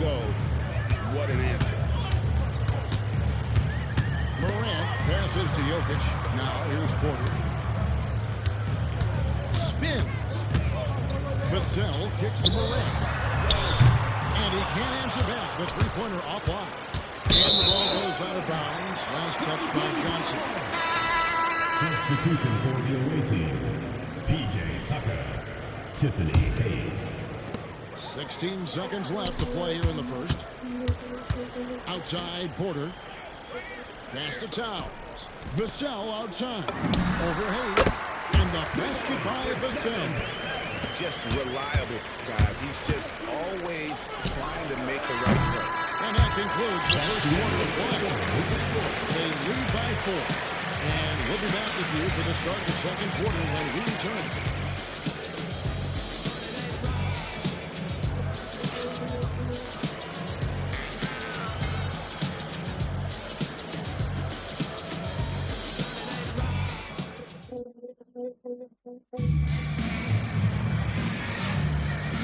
go. What an answer. Morant passes to Jokic. Now here's Porter. Spins. Vassell kicks to Morant. And he can't answer back. The three-pointer offline. And the ball goes out of bounds. Last touch by Johnson. Substitution for the away team. P.J. Tucker. Tiffany Hayes. 16 seconds left to play here in the first. Outside Porter. Pass to Towns. Vassell outside. Over Hayes. And the basket by Vassell. Just reliable, guys. He's just always trying to make the right play. And that concludes the first quarter of play. They lead by 4. And we'll be back with you for the start of the second quarter when we return.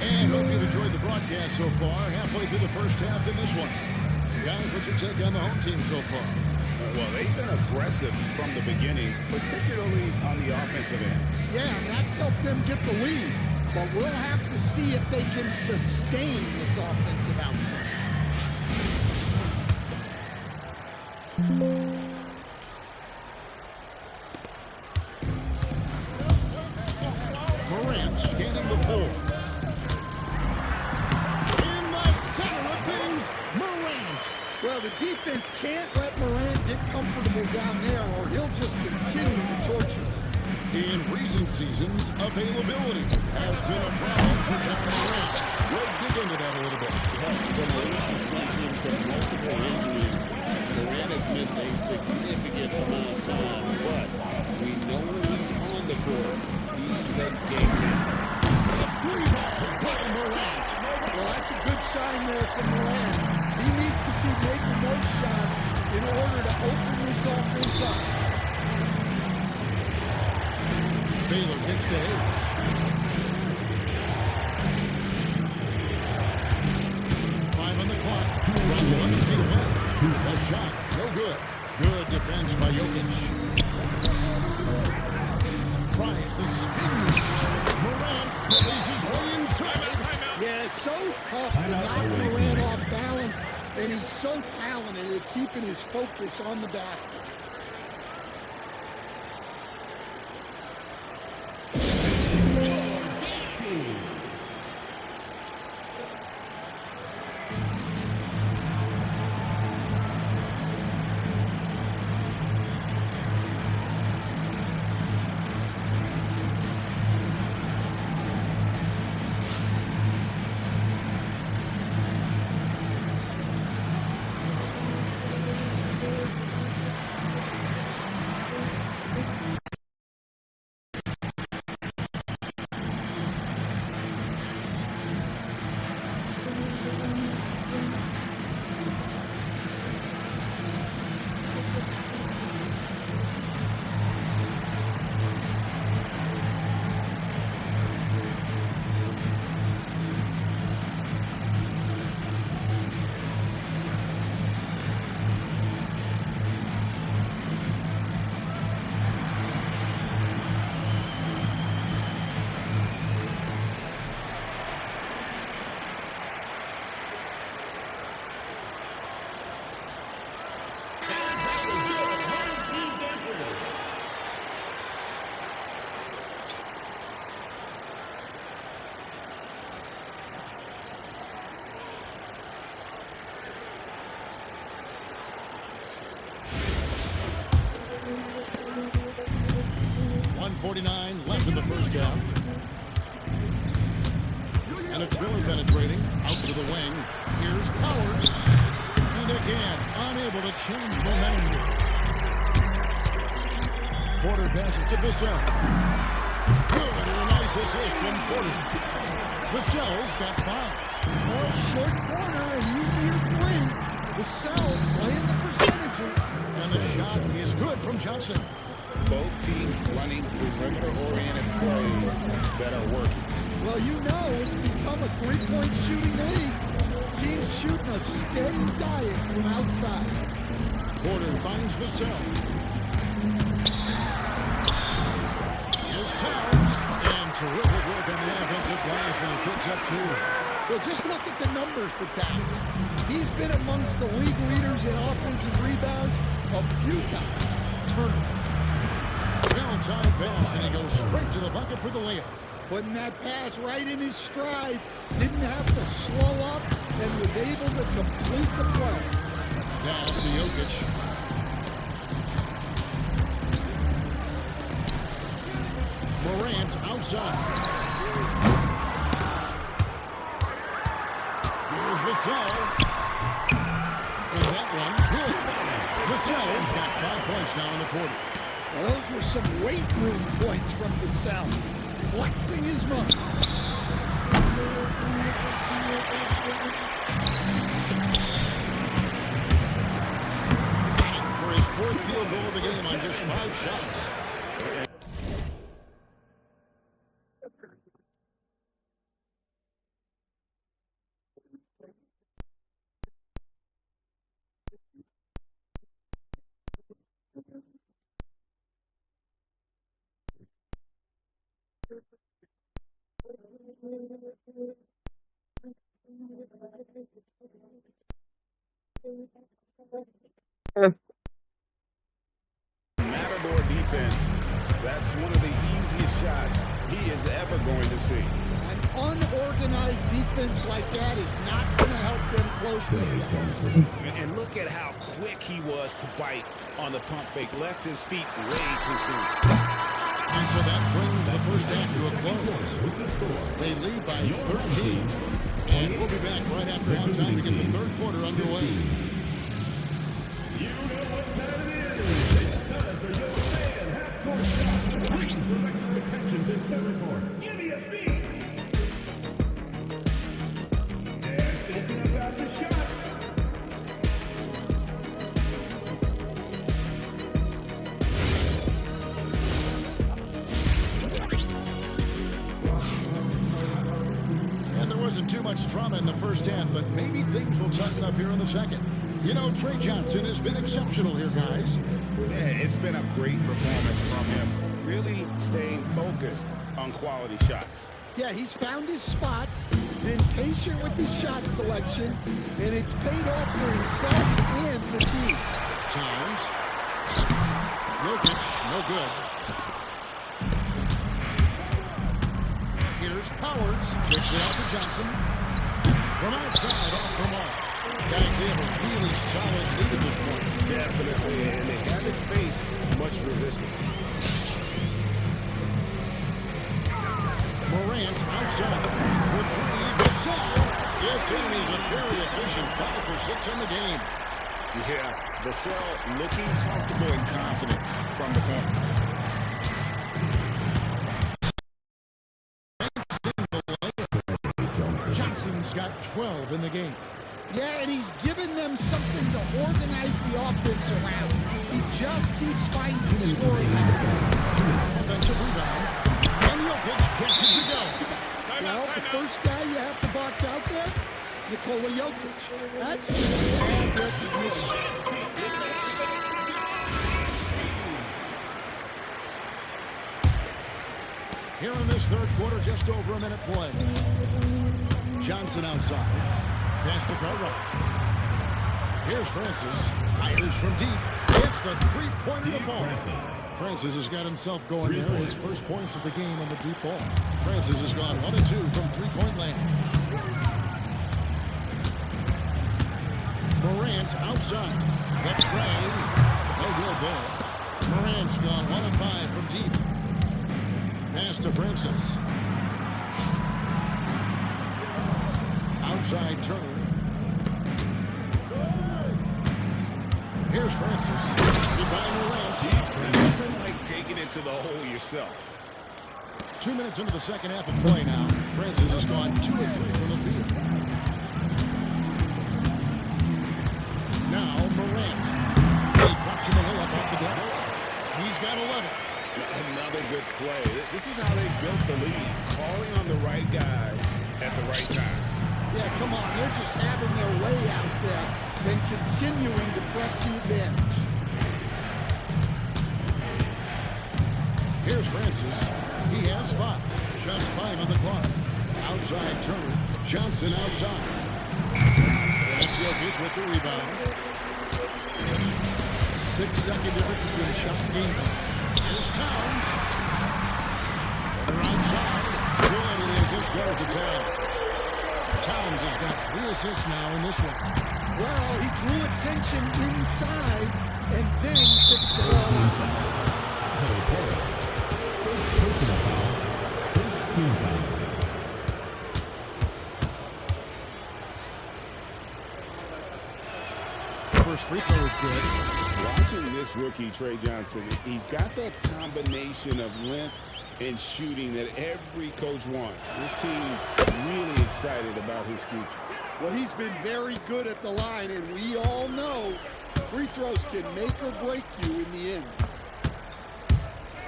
And hope you've enjoyed the broadcast so far. Halfway through the first half in this one. Guys, what's your take on the home team so far? Well, they've been aggressive from the beginning, particularly on the offensive end. Yeah, and that's helped them get the lead. But we'll have to see if they can sustain this offensive output. Morant scanning the floor. In the center of things, Morant. Well, the defense can't let Morant get comfortable down there or he'll just continue to torture them. In recent seasons, availability has been a problem for John Morant. We'll dig into that a little bit. From a recent season to multiple injuries, Morant has missed a significant amount of time, but we know when he's on the court, he's a game changer. A three-basket by Morant. Well, that's a good sign there from Morant. He needs to keep making those shots in order to open this offense up. Baylor hits to Hayes. Five on the clock. 11 feet left. A shot. No good. Good defense by Jokic. Tries the spin move. Morant plays his way inside. Yeah, it's so tough to knock Morant off balance, and he's so talented at keeping his focus on the basket. .49 left in the first half. And it's really penetrating. Out to the wing. Here's Powers. And again, unable to change momentum here. Porter passes to Vassell. Good, and a nice assist from Porter. Vassell's got 5. More short corner and easier three. Vassell playing the percentages. And the shot is good from Johnson. Both teams running perimeter-oriented plays that are working. Well, you know it's become a three-point shooting league. Teams shoot a steady diet from outside. Porter finds Vassell. Here's Towns. And terrific work on the offensive glass, and he picks up 2. Well, just look at the numbers for Towns. He's been amongst the league leaders in offensive rebounds a few times. Turner. Well-timed pass, and he goes straight to the bucket for the layup. Putting that pass right in his stride. Didn't have to slow up and was able to complete the play. Pass to Jokic. Morant outside. Here's Vassell. And that one, good. Vassell's got 5 points now in the quarter. Well, those were some weight room points from Vassell. Flexing his muscles. For his 4th field goal of the game on just 5 shots. Matador defense, that's one of the easiest shots he is ever going to see. An unorganized defense like that is not going to help them close this game. And look at how quick he was to bite on the pump fake. Left his feet way too soon. And so that brings the first half to a close. They lead by 13. And we'll be back right after halftime to get the third quarter underway. You know what time it is. It's time for your fan half-court shot. Please direct your attention to center court. Give me a beat. And thinking about the shot. And there wasn't too much drama in the first half, but maybe things will tighten up here in the second. You know, Trey Johnson has been exceptional here, guys. Yeah, it's been a great performance from him. Really staying focused on quality shots. Yeah, he's found his spots, been patient with his shot selection, and it's paid off for himself and the team. Towns. Jokic, no good. Here's Powers. Kicks it out to Johnson. From outside, off the mark. Guys, they have a really solid lead at this point. Definitely, and they haven't faced much resistance. Morant outside. For 3, Vassell. Gets in. He's a very efficient 5 for 6 in the game. Yeah, Vassell looking comfortable and confident from the corner. Johnson's got 12 in the game. Yeah, and he's given them something to organize the offense around. He just keeps finding scoring. Offensive rebound. And Jokic gets it to go. Well, the first guy you have to box out there, Nikola Jokic. That's just bad recognition. Here in this third quarter, just over a minute play. Johnson outside. Pass to Cartwright. Here's Francis. Fires from deep. Hits the three-pointer to fall. Francis has got himself going there. His first points of the game on the deep ball. Francis has gone 1 and 2 from three-point land. Morant outside. The tray. No good there. Morant's gone 1 and 5 from deep. Pass to Francis. Outside Turner. Here's Francis. Goodbye, Morant. Nothing like taking it to the hole yourself. 2 minutes into the second half of play now. Francis has gone 2 and 3 from the field. Now Morant. He drops in the layup off the glass. He's got 11. Another good play. This is how they built the lead. Calling on the right guys at the right time. Yeah, come on. They're just having their way out there and continuing to press the advantage. Here's Francis. He has 5. Just 5 on the clock. Outside Turner. Johnson outside. That's Jokic with the rebound. 6-second difference between a shot and game. Here's Towns. They're outside. Good, it is. This goes to Towns. Towns has got 3 assists now in this one. Well, he drew attention inside and then fixed the ball out. Terry Porter. First personal foul. First team foul. First free throw is good. Watching this rookie, Trey Johnson, he's got that combination of length and shooting that every coach wants. This team really excited about his future. Well, he's been very good at the line, and we all know free throws can make or break you in the end.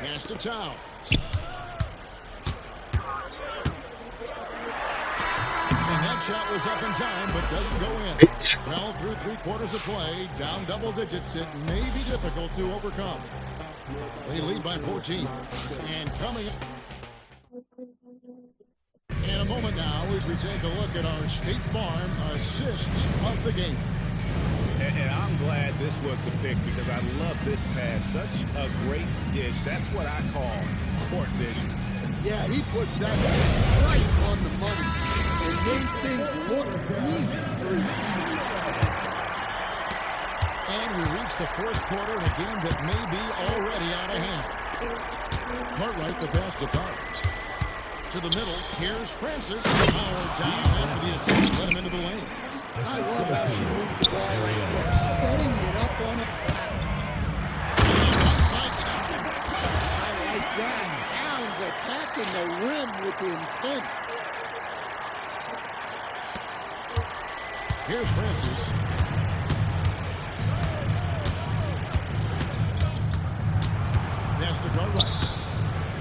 Pass to Towns. And that shot was up in time, but doesn't go in. Well, through 3/4 of play, down double digits, it may be difficult to overcome. They lead by 14. And coming up in a moment now as we take a look at our State Farm assists of the game. And I'm glad this was the pick because I love this pass. Such a great dish. That's what I call court vision. Yeah, he puts that right on the money and makes things look easy for his team. And we reach the 4th quarter in a game that may be already out of hand. Cartwright the pass to Towns. To the middle, here's Francis. Power down after the assist, let him into the lane. I love how she moved the ball right there, setting it up on a platter. I like that. Towns attacking the rim with intent. Here's Francis. Pass to Cartwright.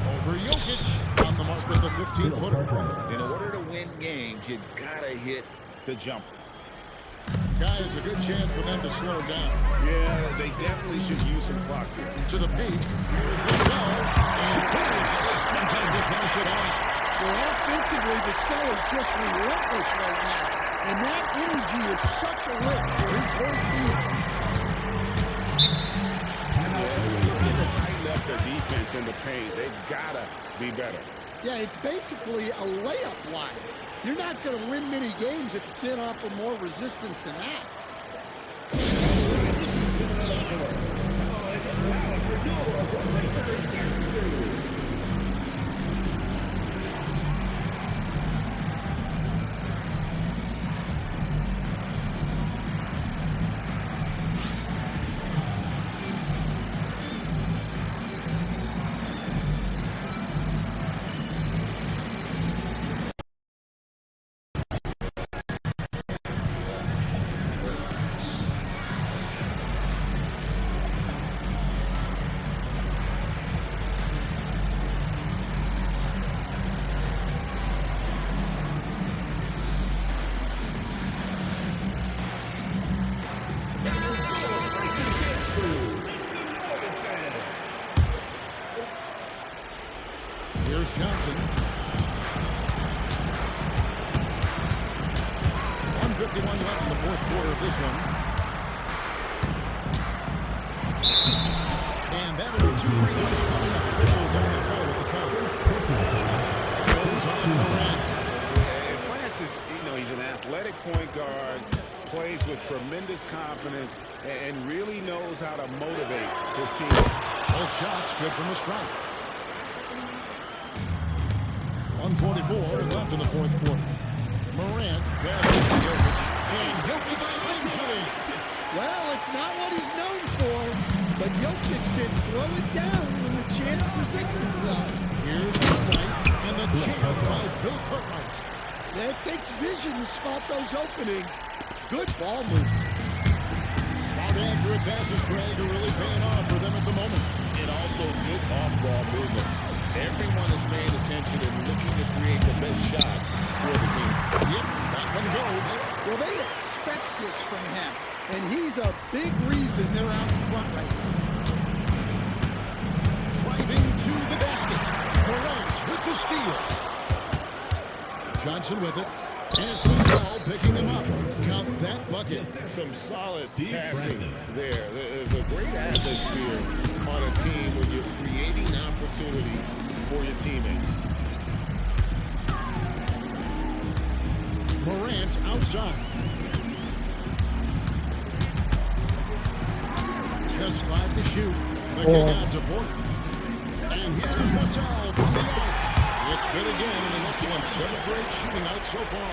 Over Jokic on the mark with the 15-footer. In order to win games, you gotta hit the jumper. Guys, a good chance for them to slow down. Yeah, they definitely should use some clock here. To the paint. Here's the cell. And there's the sprinting to finish it off. Well, offensively, the cell is just relentless right now. And that energy is such a lift for his whole team. Looking to tighten up their defense in the paint. They've gotta be better. Yeah, it's basically a layup line. You're not going to win many games if you can't offer more resistance than that. Here's Johnson. 1:51 left in the 4th quarter of this one. And that'll be 2 free throws coming up. Officials on the call with the foul. Goes on Morant. And Francis, he's an athletic point guard, plays with tremendous confidence, and really knows how to motivate his team. Both shots good from the stripe. 1:44 left in the 4th quarter. Morant passes to Jokic. And Jokic slings it in. Well, it's not what he's known for, but Jokic can throw it down when the chance presents itself. Here's Cartwright, and the chance by Bill Cartwright. Yeah, it takes vision to spot those openings. Good ball movement. Smart accurate passes, Greg, are really paying off for them at the moment. And also good off-ball movement. Everyone is paying attention and looking to create the best shot for the team. Yep, that one goes. Well, they expect this from him, and he's a big reason they're out in front right now. Driving to the basket. Morant with the steal. Johnson with it. And it's Gasol picking him up. Count that bucket. Some solid passing there. There's a great atmosphere on a team when you're creating opportunities for your teammates. Morant outside. Just 5 to shoot. The kick out to Porter. And here's Gasol from the arc. It's good again, and an excellent 7-for-8 shooting night so far.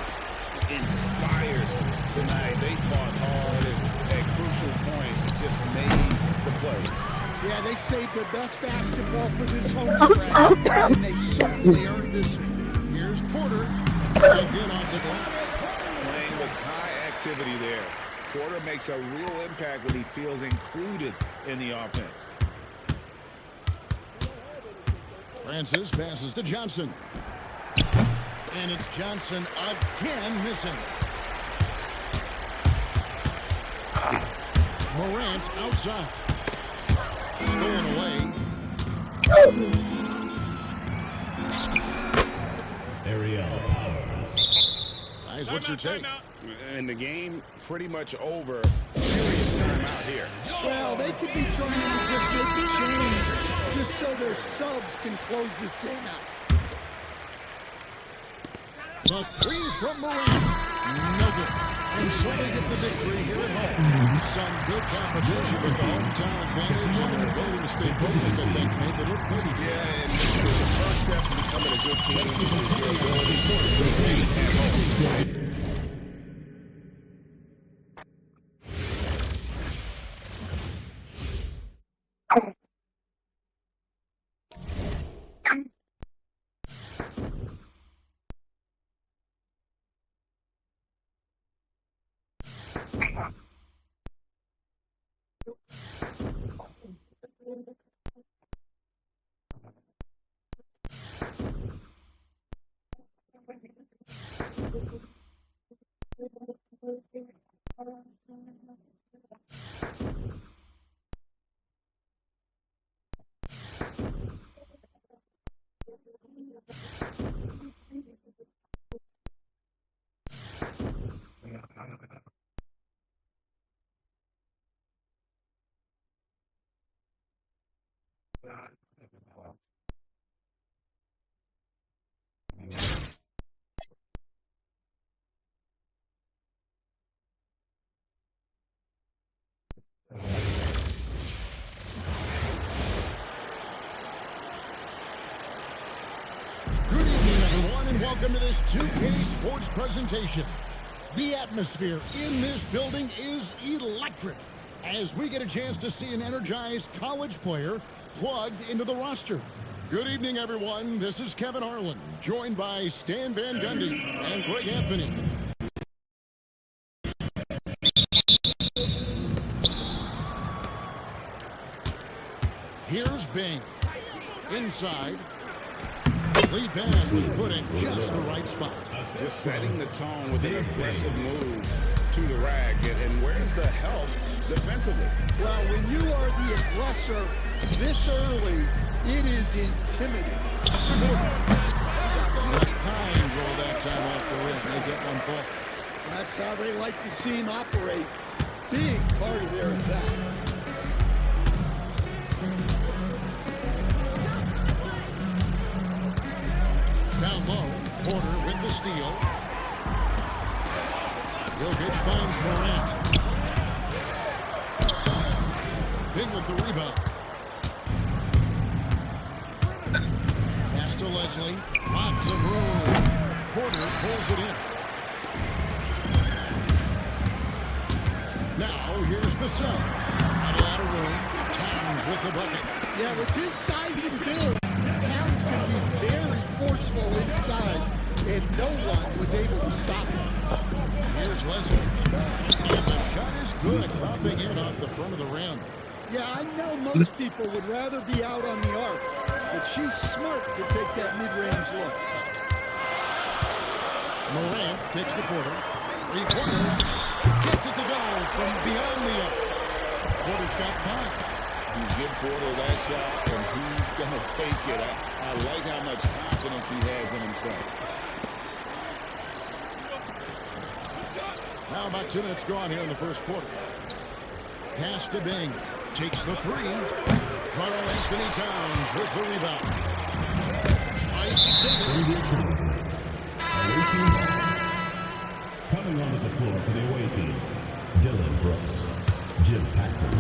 Inspired tonight. They fought hard at crucial points, just made the plays. Yeah, they saved their best basketball for this home stretch, and they certainly earned this. Here's Porter. Again off the glass. Playing with high activity there. Porter makes a real impact when he feels included in the offense. Francis passes to Johnson. And it's Johnson again missing. Morant outside. Stolen away. Ariel Powers. Guys, what's your take? And the game pretty much over. Serious timeout here. Well, they could be trying to just make a change just so their subs can close this game out. The three from Morant. No good. And so they get the victory here at home. Some good competition with the hometown advantage and their ability to stay focused, I think, made the look pretty. Yeah, and the first step to becoming a good team is your ability to win at home. Good evening, everyone, and welcome to this 2K Sports presentation. The atmosphere in this building is electric as we get a chance to see an energized college player plugged into the roster. Good evening, everyone. This is Kevin Harlan, joined by Stan Van Gundy and Greg Anthony. Here's Bing. Inside. Lead pass was put in just the right spot. Just setting the tone with an aggressive move to the rack. And where's the help defensively? Well, when you are the aggressor this early, it is intimidating. High and roll that time off the rim. They get one fall. That's how they like to see him operate. Big part of their attack. Down low, Porter with the steal. Jokic finds Morant. Bing with the rebound. Pass to Leslie. Lots of room. Porter pulls it in. Now here's Gasol. Out of room. Towns with the bucket. Yeah, with his size and build, Towns can be very forceful inside, and no one was able to stop him. Here's Leslie. And the shot is good. Popping in off the front of the rim. Yeah, I know most people would rather be out on the arc, but she's smart to take that mid-range look. Morant takes the quarter. Three-pointer. Gets it to go from beyond the arc. Porter's got 5. You give Porter that shot, and he's going to take it. I like how much confidence he has in himself. Now about 2 minutes gone here in the first quarter. Pass to Bing. Takes the 3. Karl Anthony Towns with the rebound. Coming onto the floor for the away team, Dylan Brooks, Jim Paxson.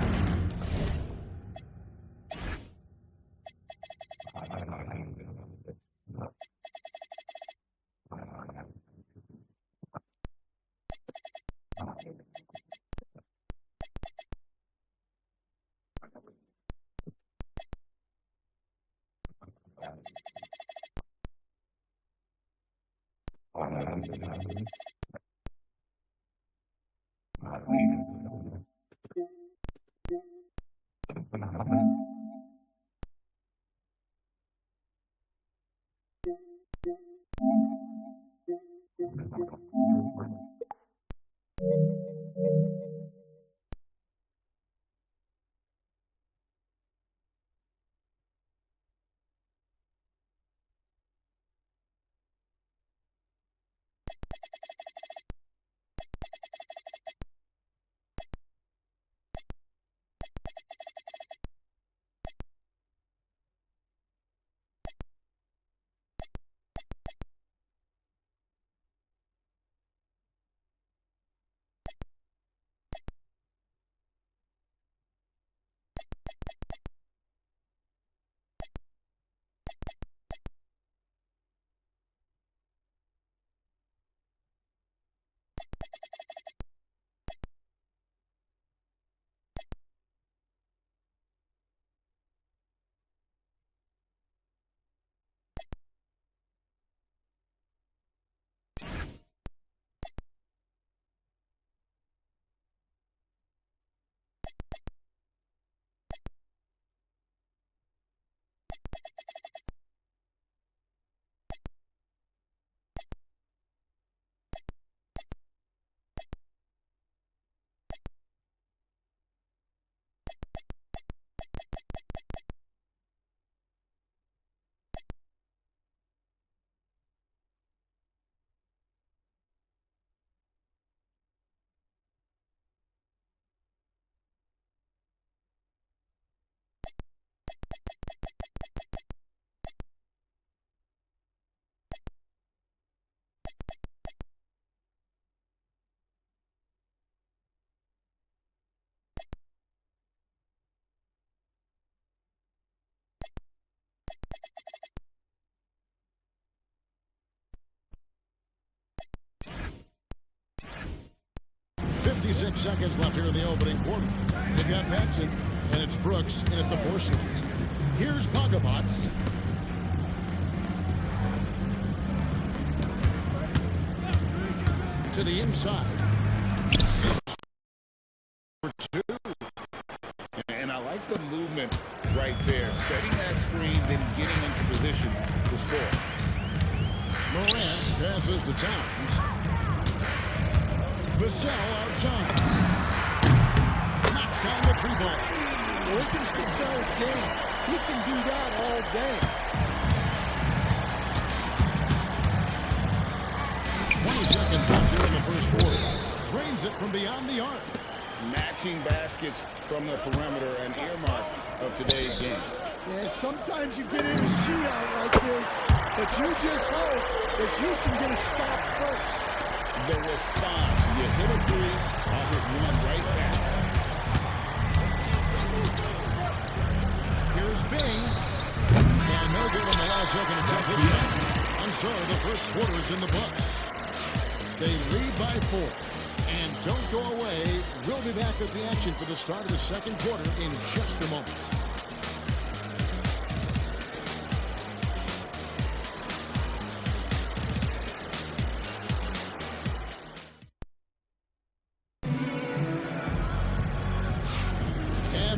Seconds left here in the opening quarter. They've got Paxson, and it's Brooks in at the 4 slot. Here's Pogobot. To the inside. For 2. And I like the movement right there. Setting that screen, then getting into position to score. Morant passes to Towns. Vassell outside. Knocks down the 3-ball. Well, this is Vassell's game. He can do that all day. 20 seconds left here in the first quarter. Drains it from beyond the arc. Matching baskets from the perimeter, an earmark of today's game. Yeah, sometimes you get in a shootout like this, but you just hope that you can get a stop first. The response. You hit a 3, I'll hit one right back. Here's Bing. And no good on the last second attempt this time. I'm sorry, the first quarter is in the books. They lead by 4. And don't go away. We'll be back with the action for the start of the second quarter in just a moment.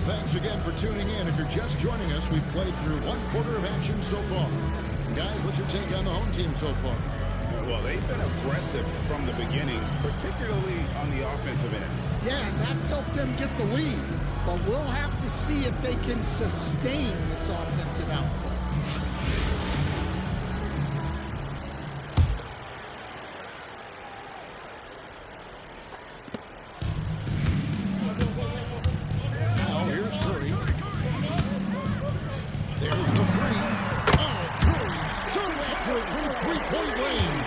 Thanks again for tuning in. If you're just joining us, we've played through one quarter of action so far. Guys, what's your take on the home team so far? Well, they've been aggressive from the beginning, particularly on the offensive end. Yeah, and that's helped them get the lead. But we'll have to see if they can sustain this offensive output. Now here's Curry. There's the three. Oh, Curry served accurate from three-point range.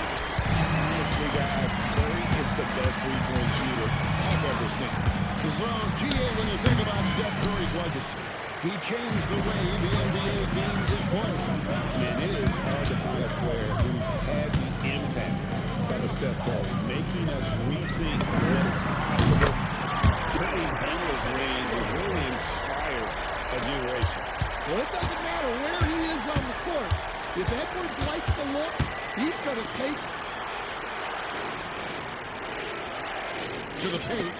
Honestly, guys, Curry is the best three-point shooter I've ever seen. So, GA, when you think about Steph Curry's legacy, he changed the way the NBA games is played. Man, it is hard to find a player who's had the impact of Steph Curry, making us rethink what is possible. Curry's endless range has really inspired a generation. Well, it doesn't matter where he is on the court. If Edwards likes a look, he's going to take it. To the paint.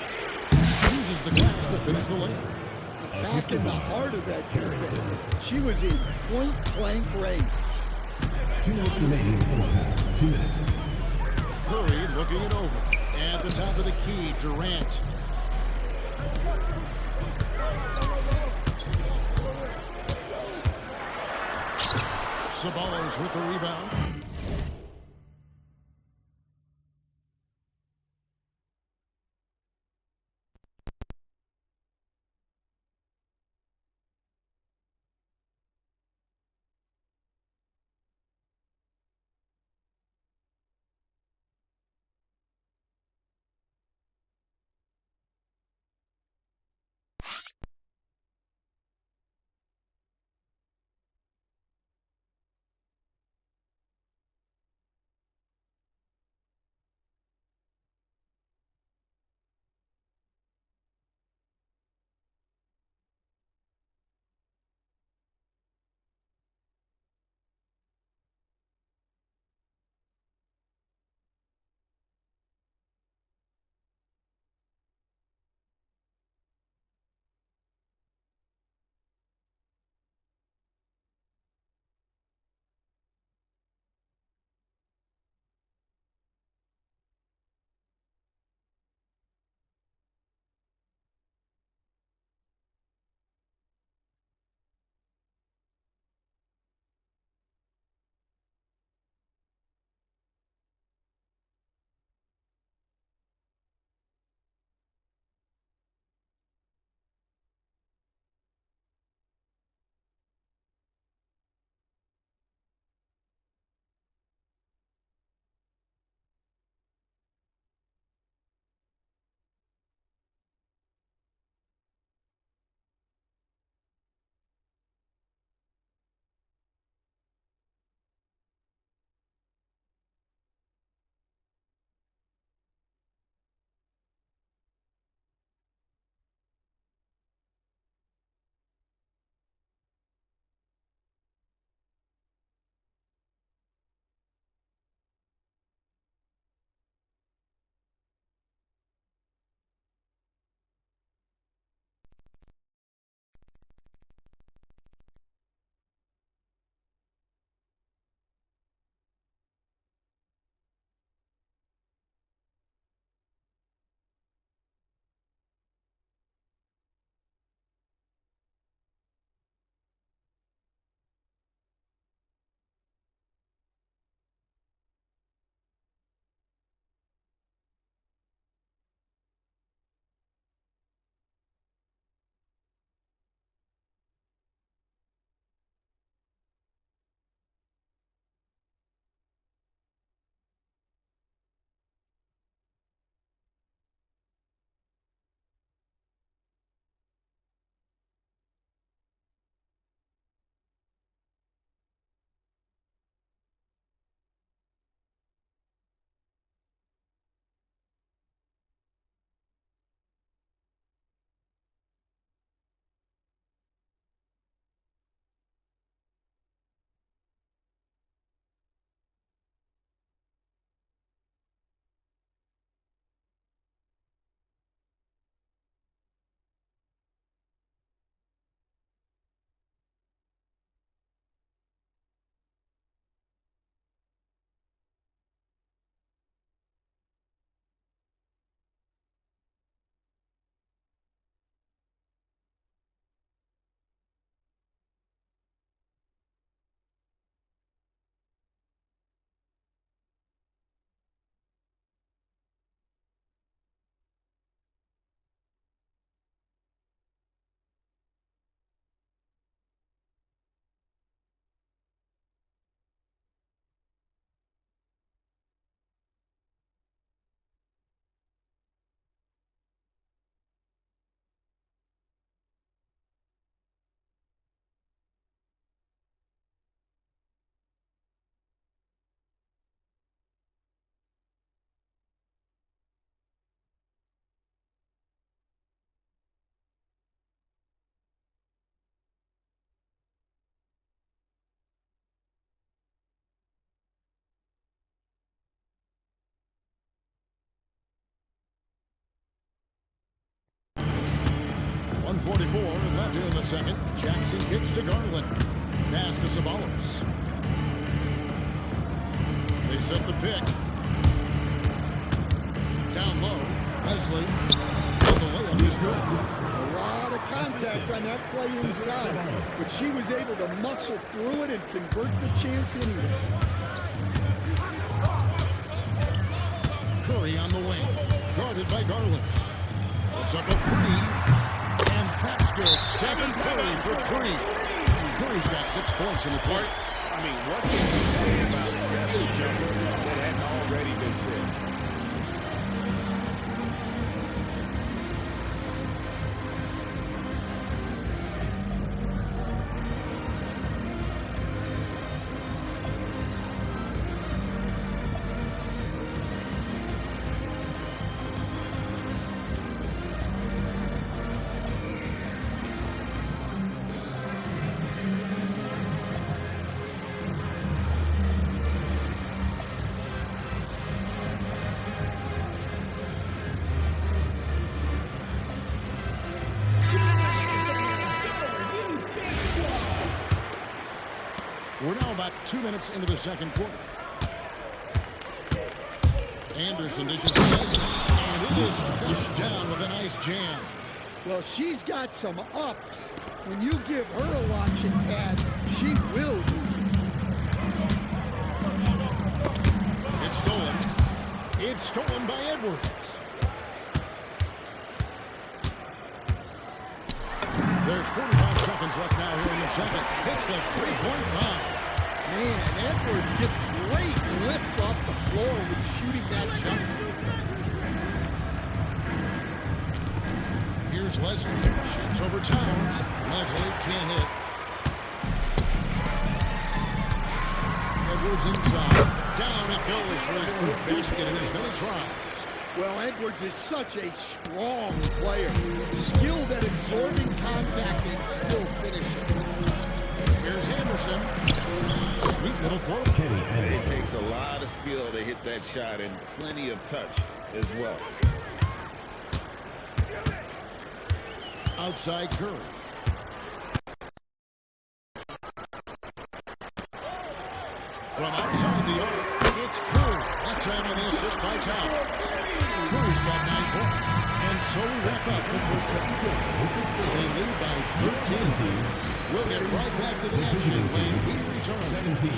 Uses the glass to finish the layup. Attack in the heart of that defense. She was in point-blank range. 2 minutes remaining in the first half. 2 minutes. Curry looking it over. At the top of the key, Durant. Sabonis with the rebound. 1:44 left here in the second. Jackson kicks to Garland. Pass to Sabalos. They set the pick. Down low. Leslie. On the layup is good. A lot of contact on that play inside, but she was able to muscle through it and convert the chance anyway. Curry on the wing. Guarded by Garland. Puts up a three. And that's good. Stephen Curry for three. Curry's got 6 points in the quarter. I mean, what can you say about Steph's jumper that hadn't already been said? We're now about 2 minutes into the second quarter. Anderson dishes this, and it is flushed down with a nice jam. Well, she's got some ups. When you give her a launching pad, she will use it. It's stolen. It's stolen by Edwards. There's 45 seconds left now here in the second. Hits the three-point line. Man, Edwards gets great lift off the floor with shooting that jumper. Here's Leslie. Shoots over Towns. Leslie can't hit. Edwards inside. Down it goes for his first basket in as many tries. Well, Edwards is such a strong player. Skilled at absorbing contact and still finishing. Here's Anderson. Sweet little float. It takes a lot of skill to hit that shot and plenty of touch as well. Outside Curry. From outside the arc, it's Curry. That time on the assist by Towns. Curry's got 9 points. And so we wrap up the first second quarter. They lead by 13. We'll get right back to the action when we return. 17.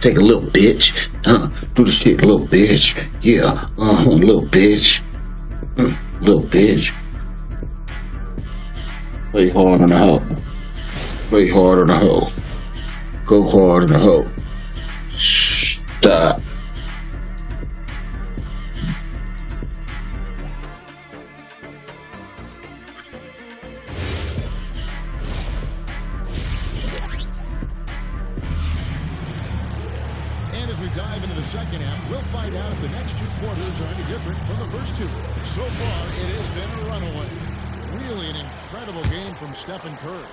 Take a little bitch. Do the shit, little bitch. Yeah. Little bitch. Little bitch. Play hard on the hoe. Play hard on the hoe. Go hard on the hoe. Stop. Dive into the second half. We'll find out if the next 2 quarters are any different from the first 2. So far, it has been a runaway. Really an incredible game from Stephen Curry.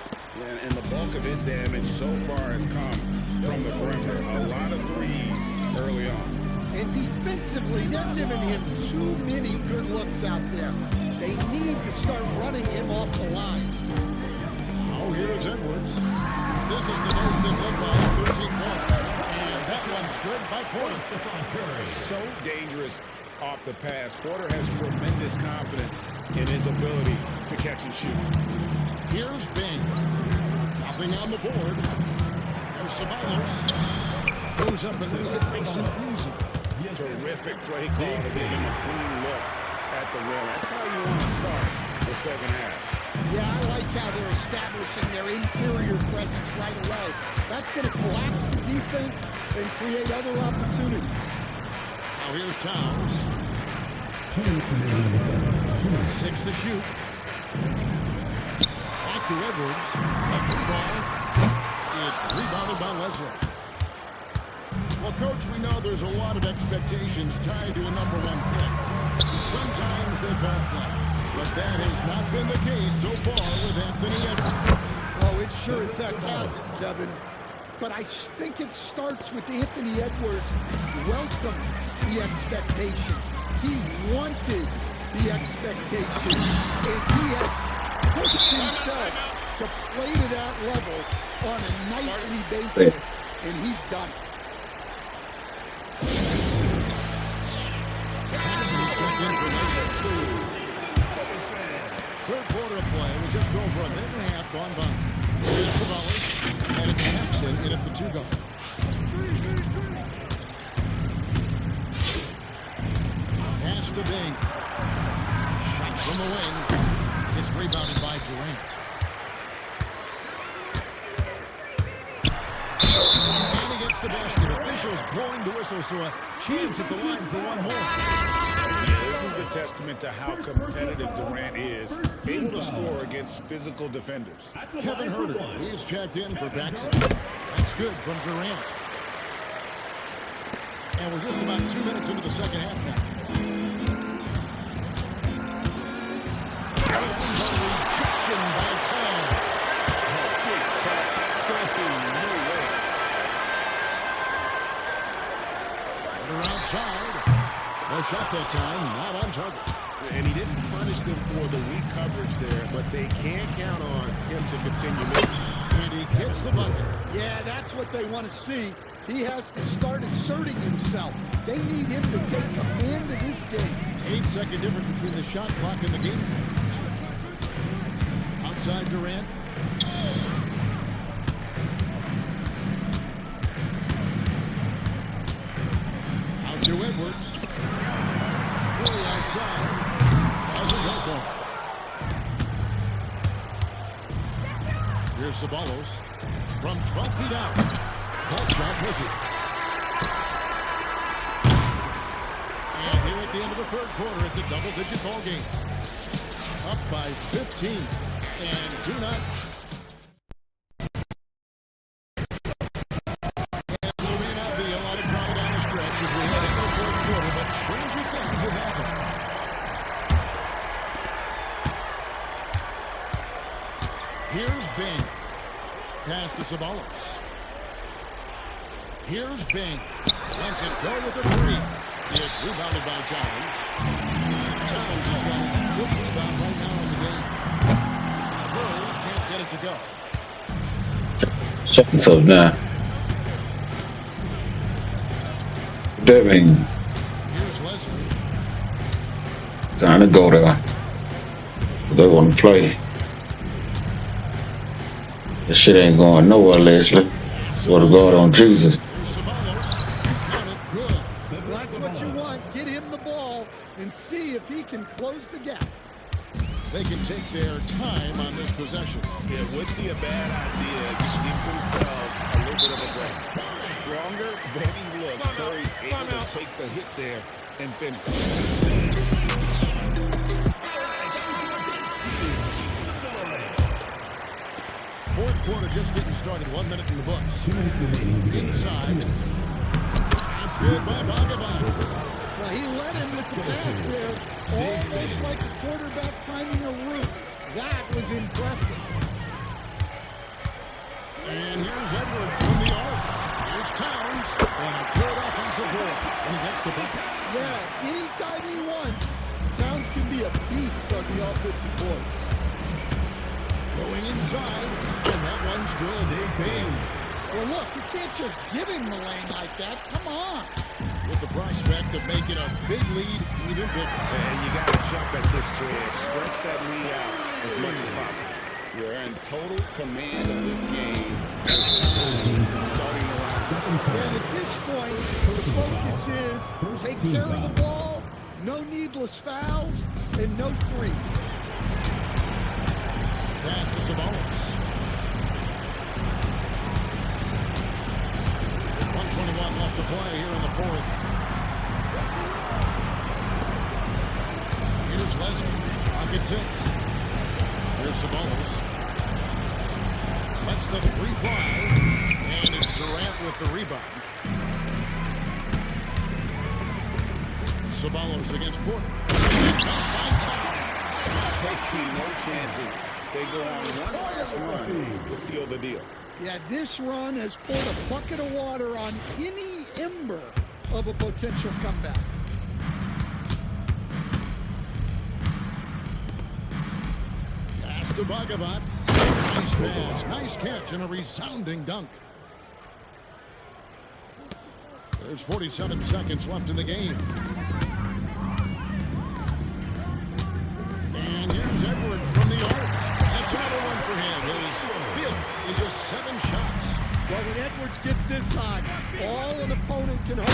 And the bulk of his damage so far has come from the perimeter. A lot of threes early on. And defensively, they're giving him too many good looks out there. They need to start running him off the line. Oh, here's Edwards. This is the most they've led by 13 points. That one's good by Porter. So dangerous off the pass. Porter has tremendous confidence in his ability to catch and shoot. Here's Bing. Nothing on the board. There's Sabalos. Goes up and leaves it nice and easy. Terrific play call to give him a clean look at the rim. That's how you want to start the second half. Yeah, I like how they're establishing their interior presence right away. That's going to collapse the defense and create other opportunities. Now here's Towns. 6 to shoot. Back to Edwards. That's the ball. It's rebounded by Leslie. Well, Coach, we know there's a lot of expectations tied to a number one pick. Sometimes they fall flat. But that has not been the case so far with Anthony Edwards. Oh, it sure as heck hasn't, Devin. But I think it starts with Anthony Edwards welcoming the expectations. He wanted the expectations. And he has pushed himself to play to that level on a nightly basis. And he's done it. Third quarter of play. We just go for a minute and a half gone by. Here's Sabonis, and it's Jackson in at the two-guard. Pass to Bing. Shot from the wing. It's rebounded by Durant. And he gets the basket. Officials blowing the whistle, so a chance at the line for one more. This is a testament to how competitive Durant is, able to score against physical defenders. Kevin Herter, he's checked in for Paxson. That's good from Durant. And we're just about 2 minutes into the second half now. Rejection by Towns. Outside. No shot that time, not on target. And he didn't punish them for the weak coverage there, but they can't count on him to continue making. And he hits the bucket. Yeah, that's what they want to see. He has to start asserting himself. They need him to take command of this game. 8-second difference between the shot clock and the game. Outside Durant. Out to Edwards. Fully outside. Doesn't go for him. Here's Sabonis. From 12 feet out. That shot misses. And here at the end of the third quarter, it's a double-digit ball game. Up by 15. And do not. And there may not be a lot of drama down the stretch as we head into the fourth quarter, but stranger things have happened. Here's Bing. Pass to Sabonis. Here's Bing. Lets it go with a three. It's rebounded by Towns. Towns has got his fifth rebound right now in the game. Curry can't get it to go. Check himself now. Devin Here's Leslie. trying to go there. They want to play. This shit ain't going nowhere, Leslie. Swear to God on Jesus. Here's Sabonis. Got it. Good. That's what you want. Get him the ball and see if he can close the gap. They can take their time on this possession. It would be a bad idea to give themselves a little bit of a break. Stronger than he looks. Curry able to take the hit there and finish. Fourth quarter just getting started. 1 minute in the books. 2 minutes remaining. Inside. That's good by Bogdan. Well, he led him with the pass there, almost like a quarterback timing a route. That was impressive. And here's Edwards from the arc. Here's Towns. And a good offensive goal. And he gets the bucket. Yeah, anytime he wants, Towns can be a beast on the offensive boards. Going inside. And that one's good. Bing. Well, look, you can't just give him the lane like that. Come on. With the prospect of making a big lead even bigger. And you got to jump at this chance. Stretch that lead out as much as possible. You're in total command of this game. Starting the last. And at this point, the focus is take care of the ball, no needless fouls, and no threes. Pass to Sabonis. 1:21 left to play here in the fourth. Here's Leslie. Pocket six. Here's Sabonis. Lets the three fly. And it's Durant with the rebound. Sabonis against Porter. Taking no chances. They go on one last run to seal the deal. Yeah, this run has poured a bucket of water on any ember of a potential comeback. Pass to Bogovic. Nice pass, nice catch, and a resounding dunk. There's 47 seconds left in the game. And here's Edwards from the arc. That's another one for him. His fifth in just 7 shots. Well, when Edwards gets this hot, all an opponent can hope to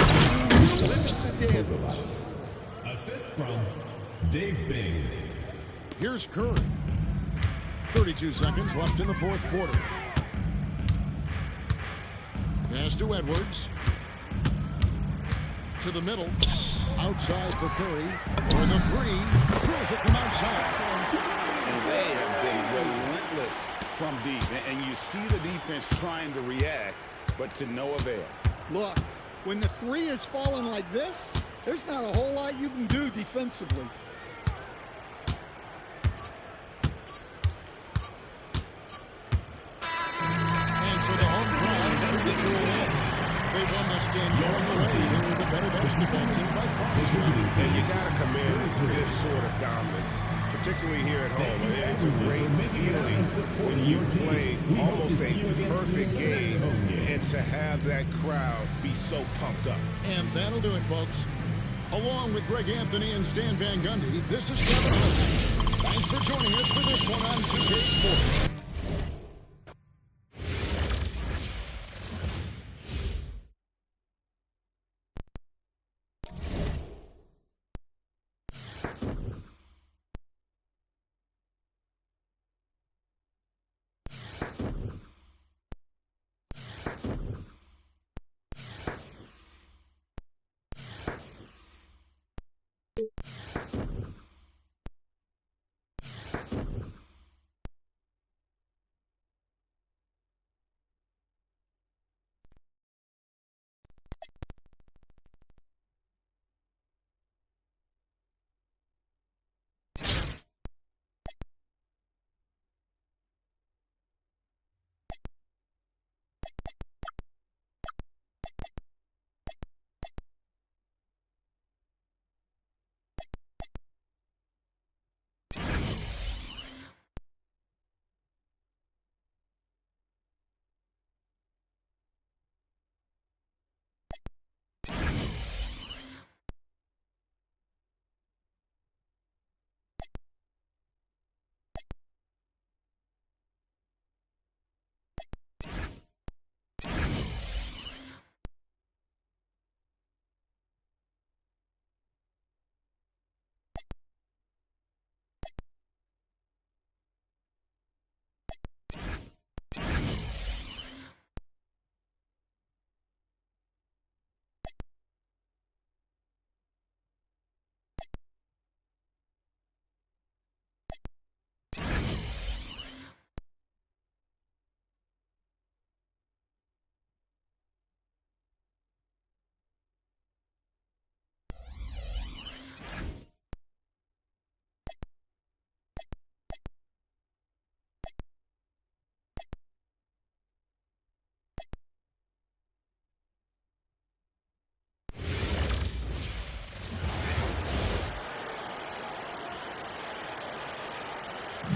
do is limit the damage. Assist from Dave Bing. Here's Curry. 32 seconds left in the fourth quarter. Pass to Edwards. To the middle. Outside for Curry. For the three. Drills it from outside. And they have been relentless from deep. And you see the defense trying to react, but to no avail. Look, when the three is falling like this, there's not a whole lot you can do defensively. And so the home crowd better get to a win. They won this game going the way. They were the better basketball team by far. And you got to commend this sort of dominance, particularly here at home. It's a great feeling when you play almost a perfect game and to have that crowd be so pumped up. And that'll do it, folks. Along with Greg Anthony and Stan Van Gundy, this is Kevin Harlan. Thanks for joining us for this one on 2K Sports.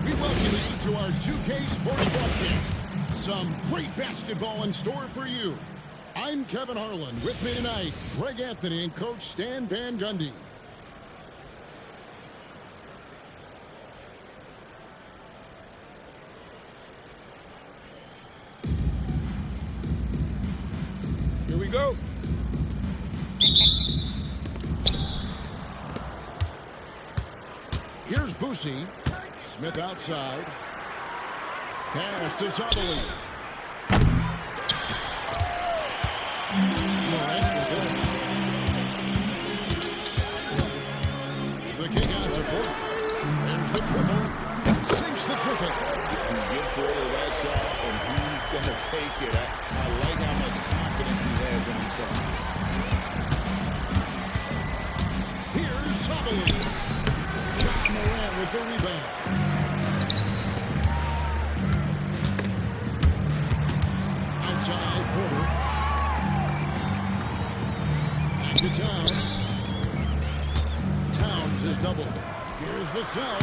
We welcome you to our 2K Sports Broadcast. Some great basketball in store for you. I'm Kevin Harlan. With me tonight, Greg Anthony and Coach Stan Van Gundy. Here we go. Here's Boosie. Smith outside. Pass to Zabali. The kick out to Porter. There's the triple. Sinks the triple. quarter of that shot, and he's going to take it. I like how much confidence he has in himself. Here's Sabali. John Morant with the rebound. Outside Porter. Back to Towns. Towns is doubled. Here's Vassell.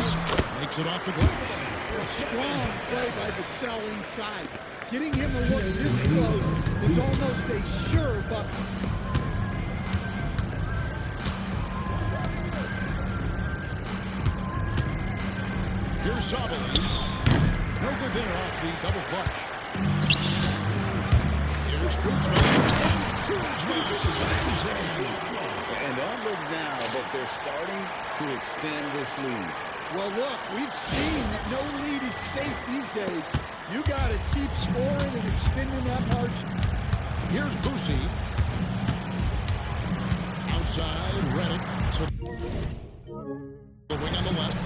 Makes it off the glass. A strong play by Vassell inside. Getting him to look this close is almost a sure bucket. Here's Sabali. No good there off the double clutch. Here's Kuzma. And on look now, but they're starting to extend this lead. Well, look, we've seen that no lead is safe these days. You got to keep scoring and extending that margin. Here's Boosie. Outside, Redick. So the wing on the left.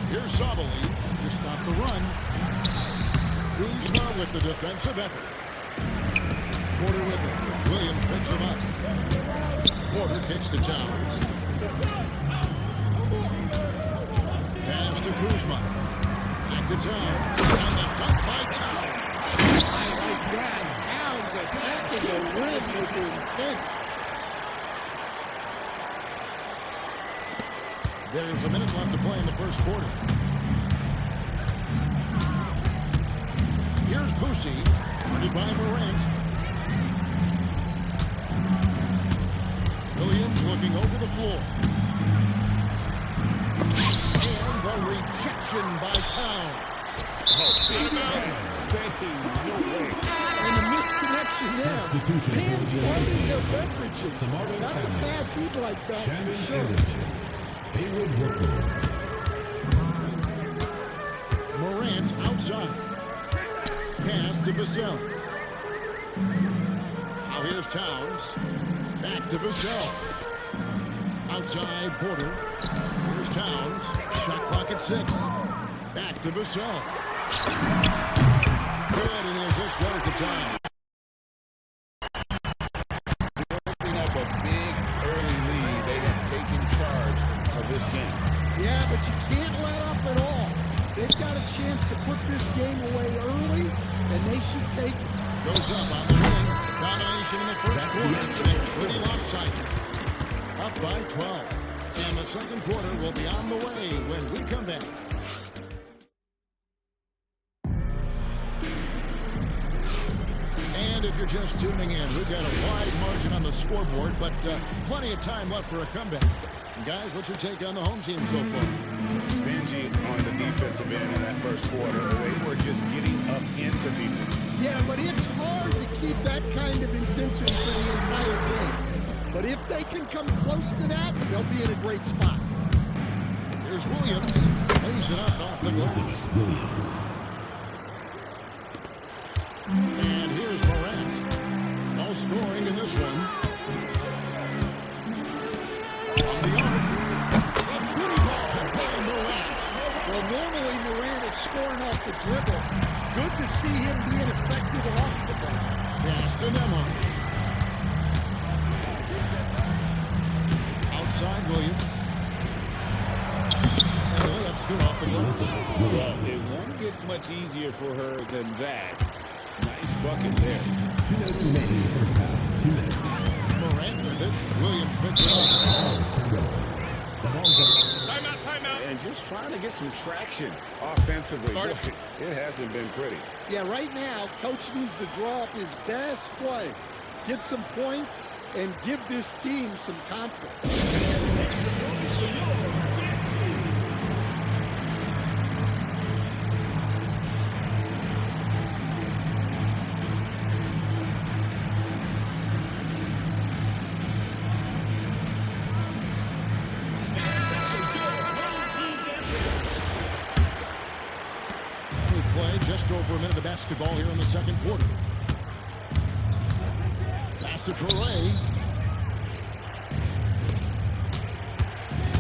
Here's Sabali to stop the run. Kuzma with the defensive effort. Porter with it. Williams picks him up. Porter kicks to Towns. Pass to Kuzma. Back to Towns. And the dunk by Towns. I like that. Towns attacking the rim with intent. There's a minute left to play in the first quarter. Here's Boosie, guarded by Morant. Williams looking over the floor. And the rejection by Towns. And the misconnection there. Fans guarding their beverages. That's a pass he'd like back for sure. Haywood Brooklyn. Morant outside. Pass to Vassell. Now here's Towns. Back to Vassell. Outside Porter. Here's Towns. Shot clock at 6. Back to Vassell. Good, and as this goes to time. Building up a big early lead. They have taken charge of this game. Yeah, but you can't let up at all. They've got a chance to put this game away early, and they should take it. Goes up on the wing. Domination in the first quarter. And pretty lopsided. Up by 12. And the second quarter will be on the way when we come back. And if you're just tuning in, we've got a wide margin on the scoreboard, but plenty of time left for a comeback. And guys, what's your take on the home team so far? Stingy on the defensive end in that first quarter. They were just getting up into people. Yeah, but it's hard to keep that kind of intensity for the entire game. But if they can come close to that, they'll be in a great spot. Here's Williams. Lays it up off the glass. Williams. And here's Morant. No scoring in this one. On the arc. A pretty pass by Morant. Well, normally Morant is scoring off the dribble. It's good to see him being effective off the ball. Pass to Nemo. Outside Williams. And the layup's good off the glass. Well, it won't get much easier for her than that. Nice bucket there. 2 minutes remaining in the first half. 2 minutes. Morant with it. Williams picks it up. Timeout. And just trying to get some traction offensively. Boy, it hasn't been pretty. Yeah, right now, Coach needs to draw up his best play, get some points, and give this team some confidence. Just over a minute of basketball here in the second quarter. Pass to Traore.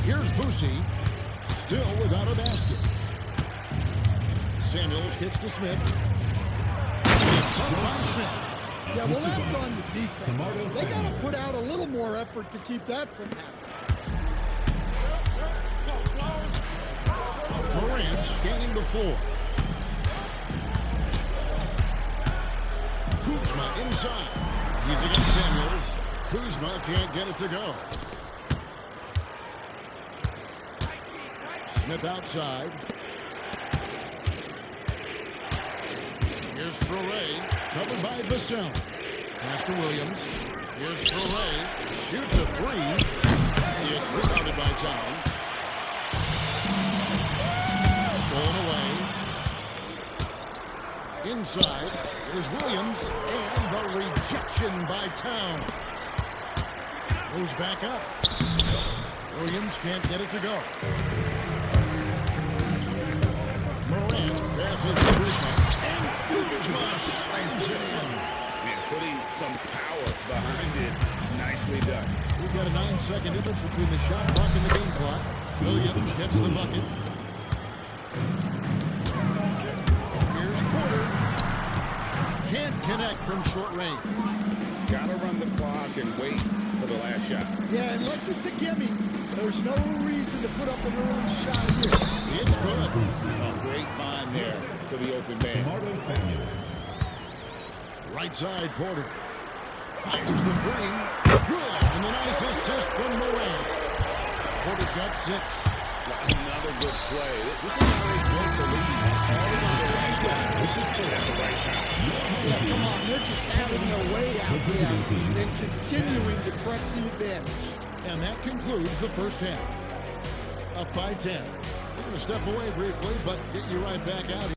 Here's Boosie. still without a basket. Samuels kicks to Smith. By Smith. Yeah, well, that's on the defense. Samardo They got to Samuels. put out a little more effort to keep that from happening. Morant scanning the floor. Kuzma inside. He's against Samuels. Kuzma can't get it to go. Smith outside. Here's Traore, covered by Vassell. Pass to Williams. Here's Traore, shoots a three. It's rebounded by Towns. Stolen away. Inside, there's Williams, and the rejection by Towns. Goes back up. Williams can't get it to go. Morant passes to Kuzma. And Kuzma slams it in. man, putting some power behind it. Nicely done. We've got a 9-second difference between the shot clock and the game clock. Williams gets the bucket. Here's Porter. Can't connect from short range. Gotta run the clock and wait for the last shot. Yeah, unless it's a gimme, there's no reason to put up an early shot here. It's good. Oh, great find there for the open man. Samardo Samuels. Right side, Porter. Fires the three. Good. And a nice assist from Morant. Porter's got 6. Another good play. This is how they broke the lead. All on the right guy. With the score at the right time. Yeah, come on, they're just having their way out there and continuing to press the advantage. And that concludes the first half. Up by 10. We're going to step away briefly, but get you right back out.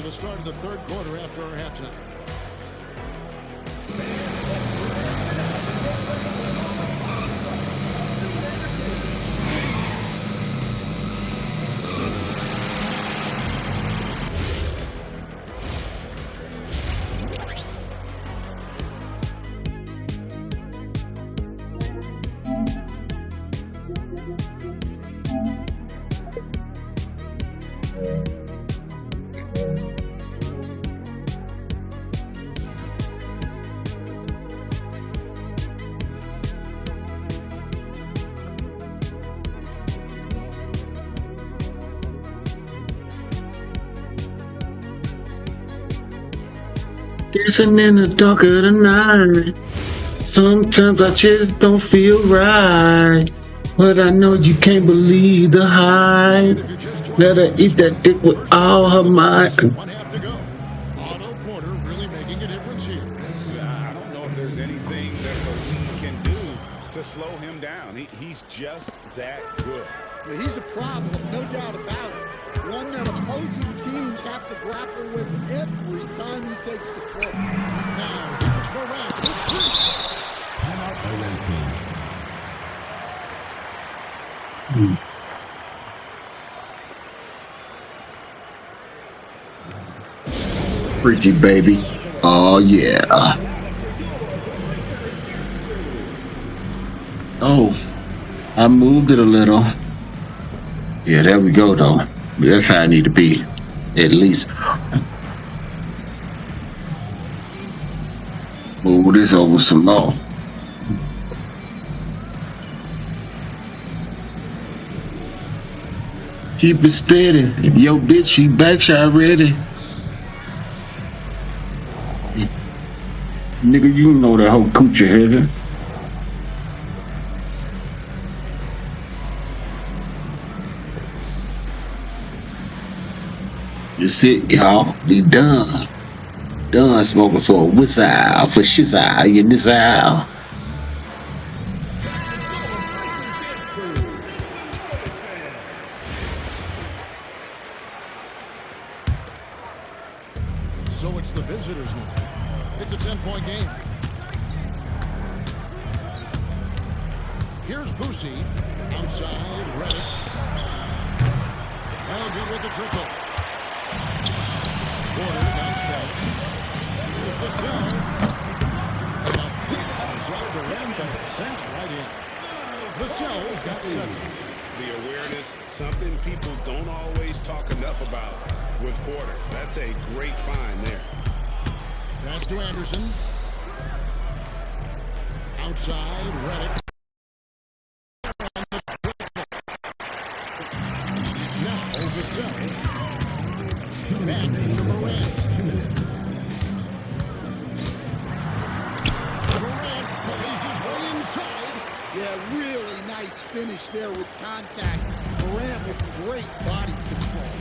the start of the third quarter after our halftime. Dancing in the dark of the night. Sometimes I just don't feel right. But I know you can't believe the hype. Let her eat that dick with all her might. 1 half to go. Otto Porter really making a difference here. I don't know if there's anything that the league can do to slow him down. He's just that good. But he's a problem, no doubt about it. One that opposing teams have to grapple with every time he takes the court. Now, here's Morant. Timeout by red team. Freaky baby. Oh yeah. Oh, I moved it a little. Yeah, there we go though. That's how I need to be. At least. Move this over some more. Keep it steady. Yo, bitch, she back shot ready. Nigga, you know that whole coochie heavy. That's it, y'all. We done. Done smoking for a whistle, for shizzle, you missile. So it's the visitors now. It's a 10-point game. Here's Boosie. Outside, Redick. That'll be with the triple. Porter down steps. Here's the shot. A deep outside the rim, but it sinks right in. Vassell's got 7. The awareness, something people don't always talk enough about with Porter. That's a great find there. Pass to Anderson. Outside, Redick. Now, Vassell. Back to Morant. 2 minutes. Morant plays his way inside. Yeah, really nice finish there with contact. Morant with great body control.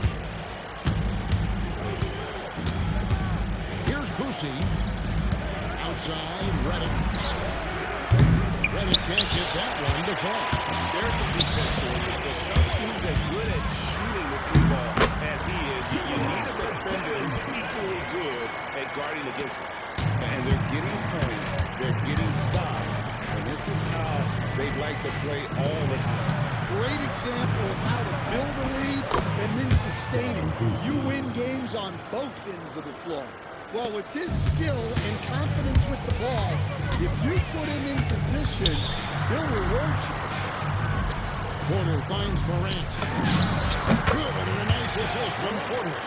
Here's Boosie. Outside, Redick. Redick can't get that one to fall. There's some defense for you. For someone who's as good at shooting the three ball as he is, you need a defender who's equally good at guarding against him. And they're getting points. They're getting stops. And this is how they'd like to play all the time. Great example of how to build a lead and then sustain it. You win games on both ends of the floor. Well, with his skill and confidence with the ball, if you put him in position, he'll reward you. Porter finds Morant. Good, and a nice assist from Porter.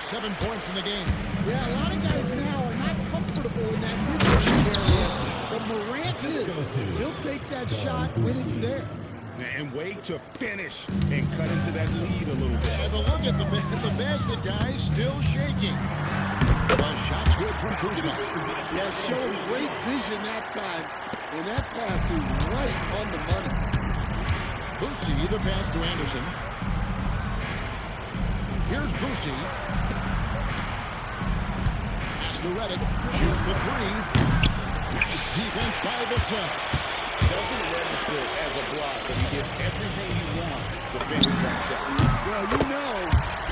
7 points in the game. Yeah, a lot of guys now are not comfortable in that mid-range area, but Morant is. He'll take that shot when it's there. And wait to finish and cut into that lead a little bit. And look at the basket, guys, still shaking. The shot's good from Kuzma. Yeah, showing great vision that time. And that pass is right on the money. Boosie, the pass to Anderson. Here's Boosie. Pass to Redick. Shoots the 3. Nice defense by Vassell. Doesn't register as a block, but he did everything he wanted defending that shot. Well, you know,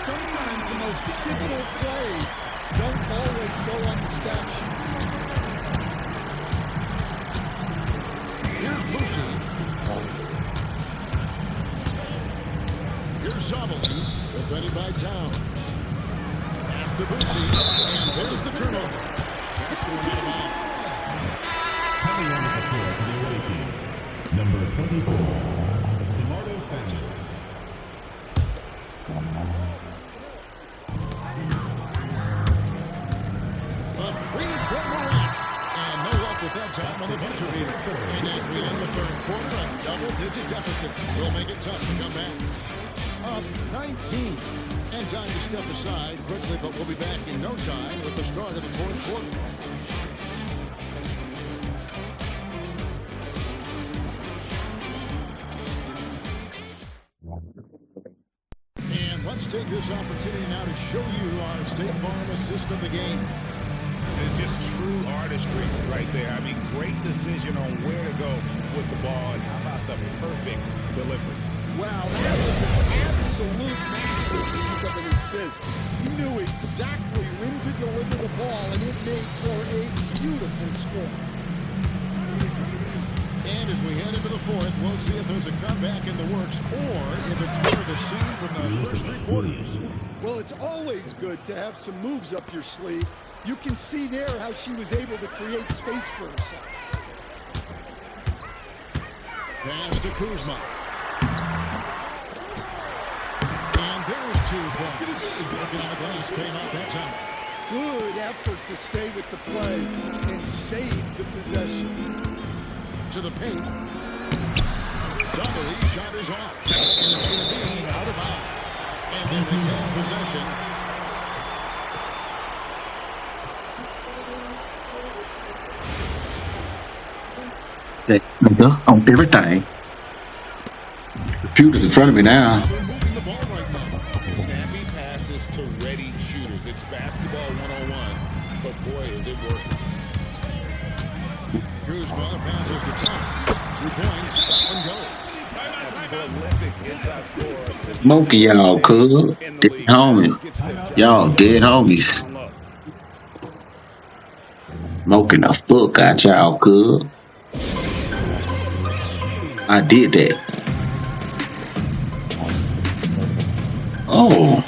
sometimes the most pivotal plays don't always go on the stat sheet. Here's Boucher. Here's Zombie, defended by Town. Pass to Boucher, and there's the turnover. Pass going out of bounds. Coming on the floor for the away team, number 24, Samardo Samuels. A three from Morant. And no luck with that time on the buzzer beater. And as we end the third quarter, a double-digit deficit will make it tough to come back. Up 19. And time to step aside quickly, but we'll be back in no time with the start of the fourth quarter. And let's take this opportunity now to show you our State Farm assist of the game. It's just true artistry right there. I mean, great decision on where to go with the ball, and how about the perfect delivery? Wow, that was an absolute masterpiece of an assist. He knew exactly when to deliver the ball, and it made for a beautiful score. And as we head into the fourth, we'll see if there's a comeback in the works or if it's more the same from the first three quarters. Well, it's always good to have some moves up your sleeve. You can see there how she was able to create space for herself. Pass to Kuzma. And there's 2 points. Working on the glass, paying off that time. Good effort to stay with the play and save the possession. To the paint. Somebody's shot is off. And it's going to be out of bounds. And then they take possession. On everything. Computer's in front of me now. They're moving the ball right now. Snappy passes to ready shooters. It's basketball 101, but boy, is it working. Kuzma passes to Tom. 2 points, and goes. Prolific inside scorer. Smoking y'all, cuz. Dead homie. Y'all dead homies. Smoking the fuck out y'all, cuz. I did that. Oh.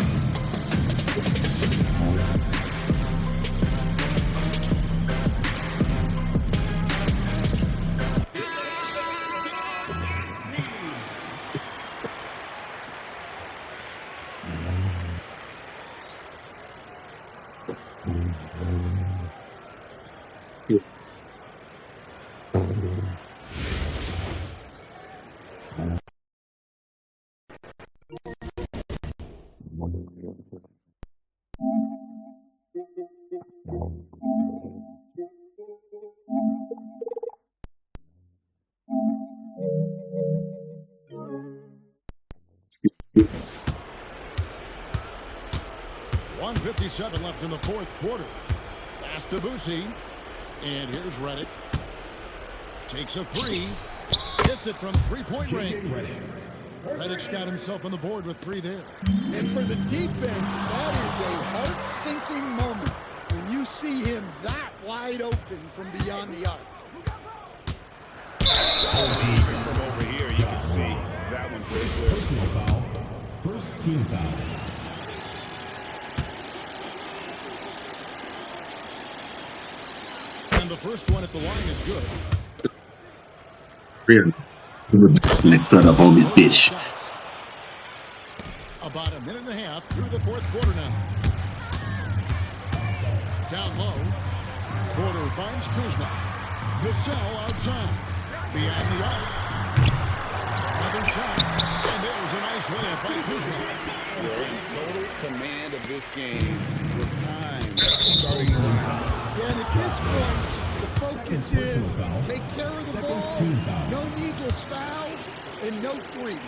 .157 left in the fourth quarter. Pass to Boucher. And here's Reddick. Takes a 3. Hits it from three-point range. Reddick's got himself on the board with 3 there. And for the defense, that is a heart-sinking moment when you see him that wide open from beyond the arc. Even from over here, you can see that one pretty clear. Personal foul. First team foul. And the first one at the line is good. Really? Cut up on this bitch. About a minute and a half through the fourth quarter now. Down low. Porter finds Kuzma. Vassell outside. Beyond the arc. Another shot. And there's a nice layup by Kuzma. They're in total command of this game with time starting to run out. Yeah, and at this point, the focus is take care of the ball, no needless fouls, and no threes.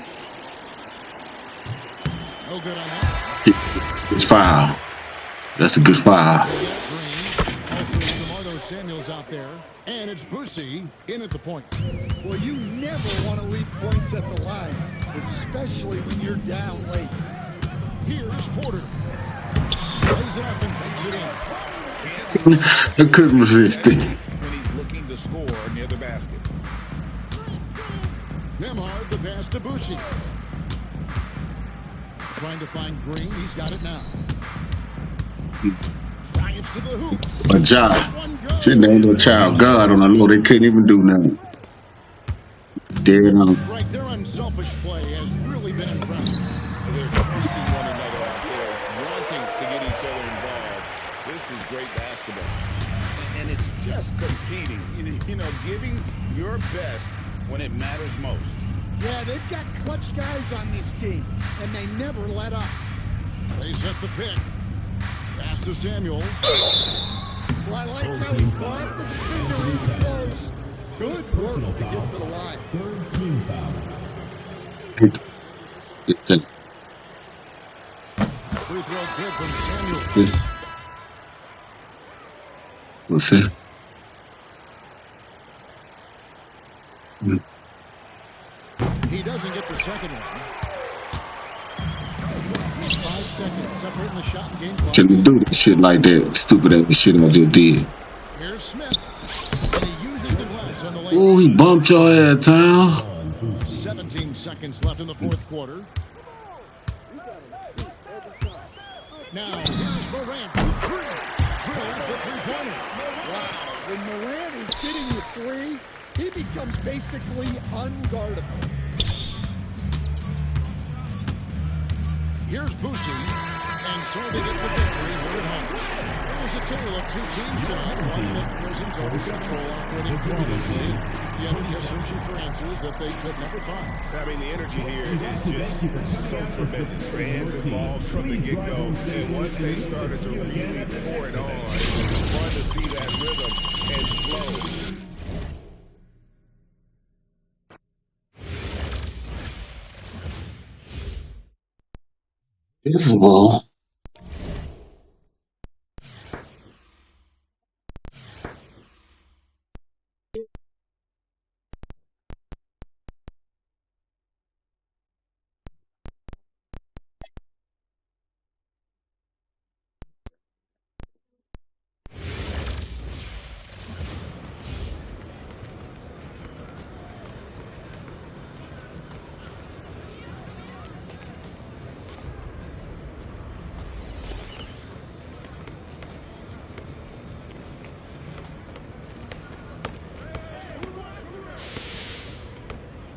No good on that. It's foul. That's a good foul. Also, Samardo Samuels out there. And it's Boucher in at the point. Well, you never want to leave points at the line, especially when you're down late. Here's Porter. Lays it up and banks it in. I couldn't resist it. When he's looking to score near the basket. Nembhard, the pass to Boucher. Trying to find Green. He's got it now. Drives to the hoop. A job. Shit, there ain't no child God on the low. They couldn't even do nothing. There it on. Right, their unselfish play has really been impressive. They're trusting one another out there, wanting to get each other involved. This is great basketball. And it's just competing. You know, giving your best when it matters most. Yeah, they've got clutch guys on this team, and they never let up. They set the pick. Pass to Samuels. Well, I like how he brought the defender in close. Good work to get to the line. Third team foul. Free throw good from Samuels. What's that? He doesn't get the second one. 5 seconds separating the shot and game clock. Shouldn't do that shit like that. Stupid ass shit I just did. Here's Smith. And he uses the glass on the lane. Oh, he bumped your ass, Tom. 17 seconds left in the fourth quarter. Now, here's Morant. Drills the three-pointer. Wow, when Morant is hitting the three, he becomes basically unguardable. Here's Boucher, and so they get the victory here at home. It was a tale of two teams tonight, one that was in total control, operating flawlessly, the other just searching for answers that they could never find. I mean, the energy here is just so tremendous. Fans involved from the get-go. And once they started to really pour it on, it was fun to see that rhythm and flow. Visible.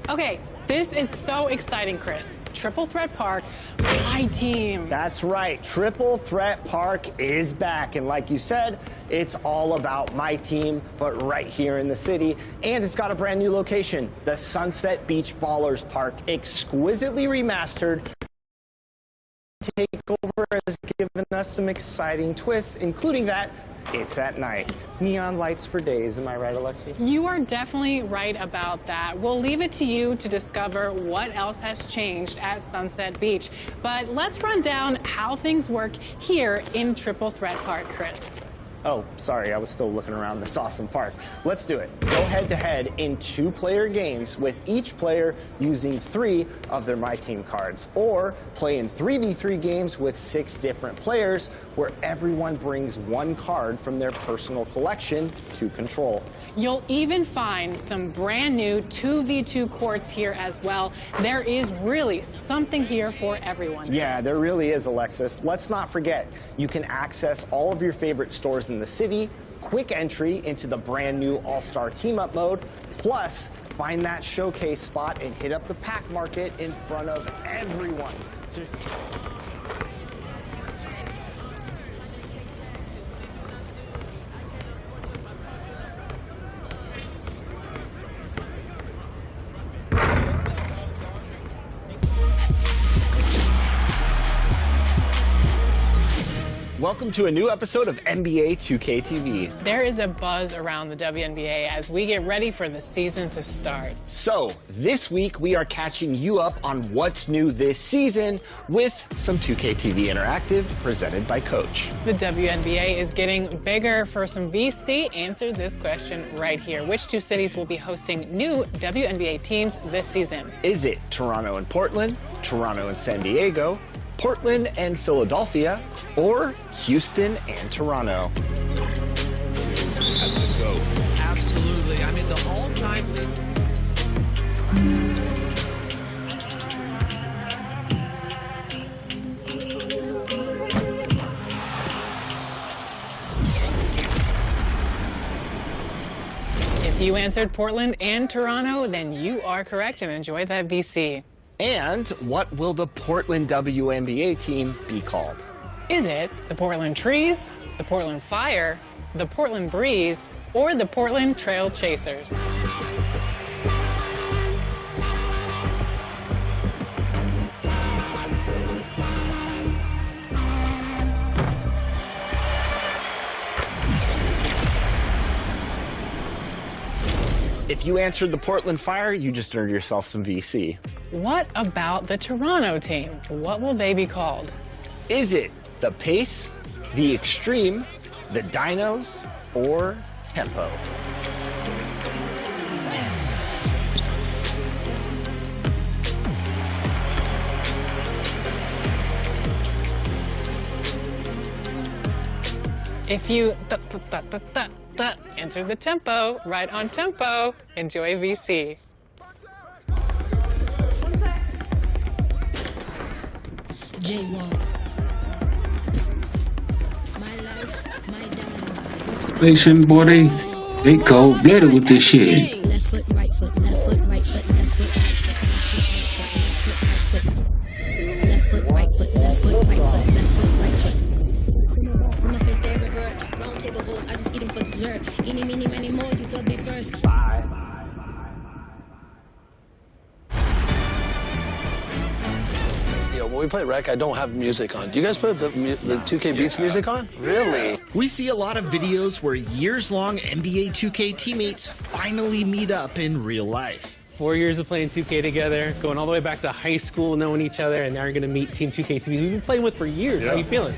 Okay, this is so exciting, Chris. Triple Threat Park, my team. That's right. Triple Threat Park is back. And like you said, it's all about my team, but right here in the city. And it's got a brand new location, the Sunset Beach Ballers Park, exquisitely remastered. Takeover has given us some exciting twists, including that it's at night. Neon lights for days. Am I right, Alexis? You are definitely right about that. We'll leave it to you to discover what else has changed at Sunset Beach. But let's run down how things work here in Triple Threat Park, Chris. Oh, sorry, I was still looking around this awesome park. Let's do it. Go head-to-head in 2-player games with each player using 3 of their My Team cards, or play in 3v3 games with 6 different players where everyone brings 1 card from their personal collection to control. You'll even find some brand new 2v2 courts here as well. There is really something here for everyone. Yeah, there really is, Alexis. Let's not forget, you can access all of your favorite stores in the city, quick entry into the brand new All-Star Team-Up mode, plus find that showcase spot and hit up the pack market in front of everyone. Welcome to a new episode of NBA 2K TV. There is a buzz around the WNBA as we get ready for the season to start. So, this week we are catching you up on what's new this season with some 2K TV Interactive presented by Coach. The WNBA is getting bigger. For some VC, answer this question right here. Which 2 cities will be hosting new WNBA teams this season? Is it Toronto and Portland, Toronto and San Diego, Portland and Philadelphia, or Houston and Toronto? That's the GOAT. Absolutely. I mean, the all-time lead. If you answered Portland and Toronto, then you are correct and enjoy that VC. And what will the Portland WNBA team be called? Is it the Portland Trees, the Portland Fire, the Portland Breeze, or the Portland Trail Chasers? If you answered the Portland Fire, you just earned yourself some VC. What about the Toronto team? What will they be called? Is it the Pace, the Extreme, the Dinos, or Tempo? If you answer the tempo, right on tempo, enjoy VC. Jaywalk. My life, my down. Nation, boy, they cold-blooded with this shit. Left foot, right foot, left foot, right foot, left foot, left foot, right foot, left foot, right foot, left foot, right foot. When my face they revert, round table hoes, I just eat them for dessert. Any, many, many more, you could be first. When we play rec, I don't have music on. Do you guys put the 2K Beats music on? Really? We see a lot of videos where years-long NBA 2K teammates finally meet up in real life. 4 years of playing 2K together, going all the way back to high school, knowing each other, and now you're going to meet Team 2K TV. We've been playing with for years. Yeah. How you feeling?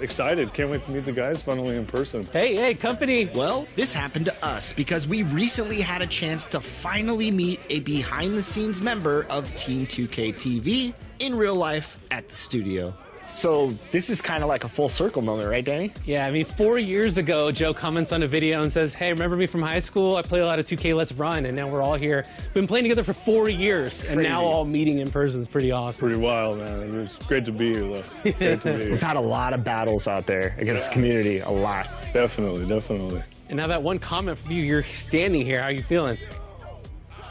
Excited. Can't wait to meet the guys finally in person. Hey, company. Well, this happened to us because we recently had a chance to finally meet a behind-the-scenes member of Team 2K TV in real life at the studio. So this is kind of like a full circle moment, right, Danny? Yeah, I mean, 4 years ago, Joe comments on a video and says, hey, remember me from high school? I play a lot of 2K, let's run. And now we're all here. Been playing together for 4 years, and now all meeting in person is pretty awesome. Pretty wild, man. It's great to be here, though. Great to be here. We've had a lot of battles out there against the community, a lot. Definitely, definitely. And now that one comment from you, you're standing here. How are you feeling?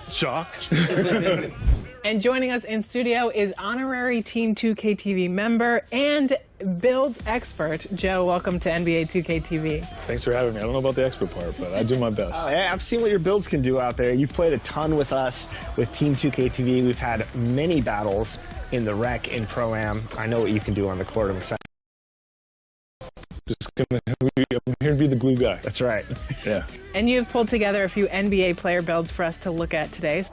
Shocked. And joining us in studio is honorary Team 2K TV member and builds expert, Joe. Welcome to NBA 2K TV. Thanks for having me. I don't know about the expert part, but I do my best. I've seen what your builds can do out there. You've played a ton with us with Team 2K TV. We've had many battles in the rec, in Pro-Am. I know what you can do on the court. I'm excited. I'm here to be the glue guy. That's right. Yeah. And you've pulled together a few NBA player builds for us to look at today.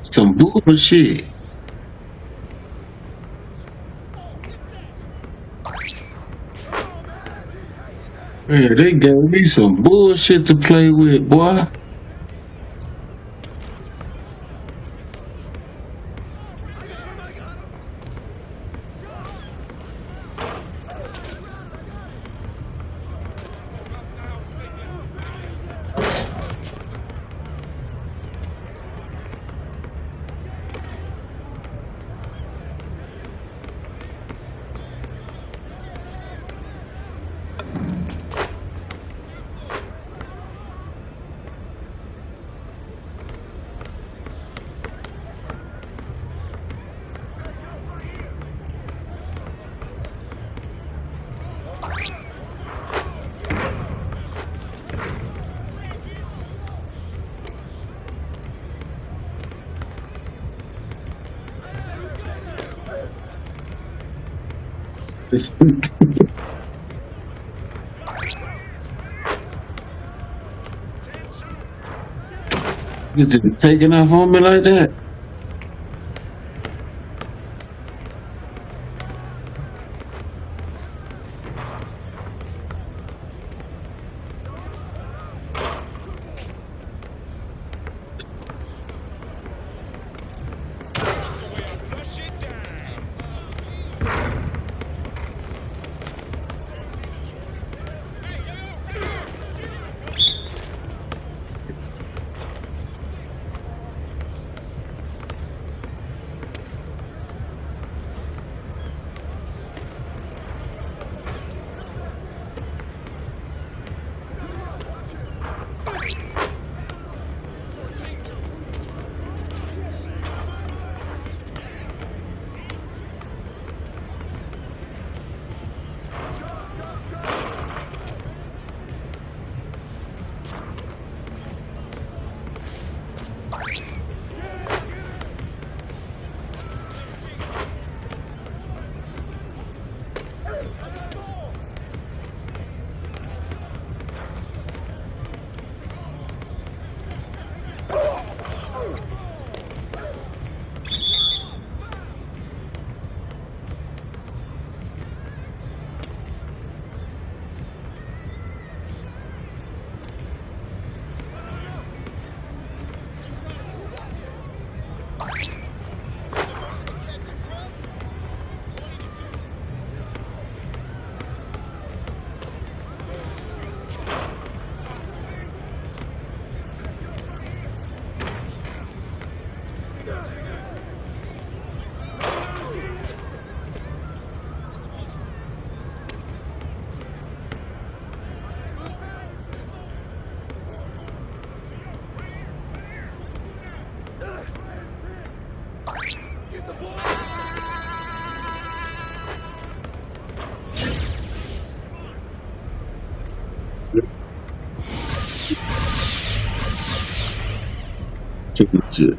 Some bullshit. Man, they gave me some bullshit to play with, boy. You just taking off on me like that? Chicken shit.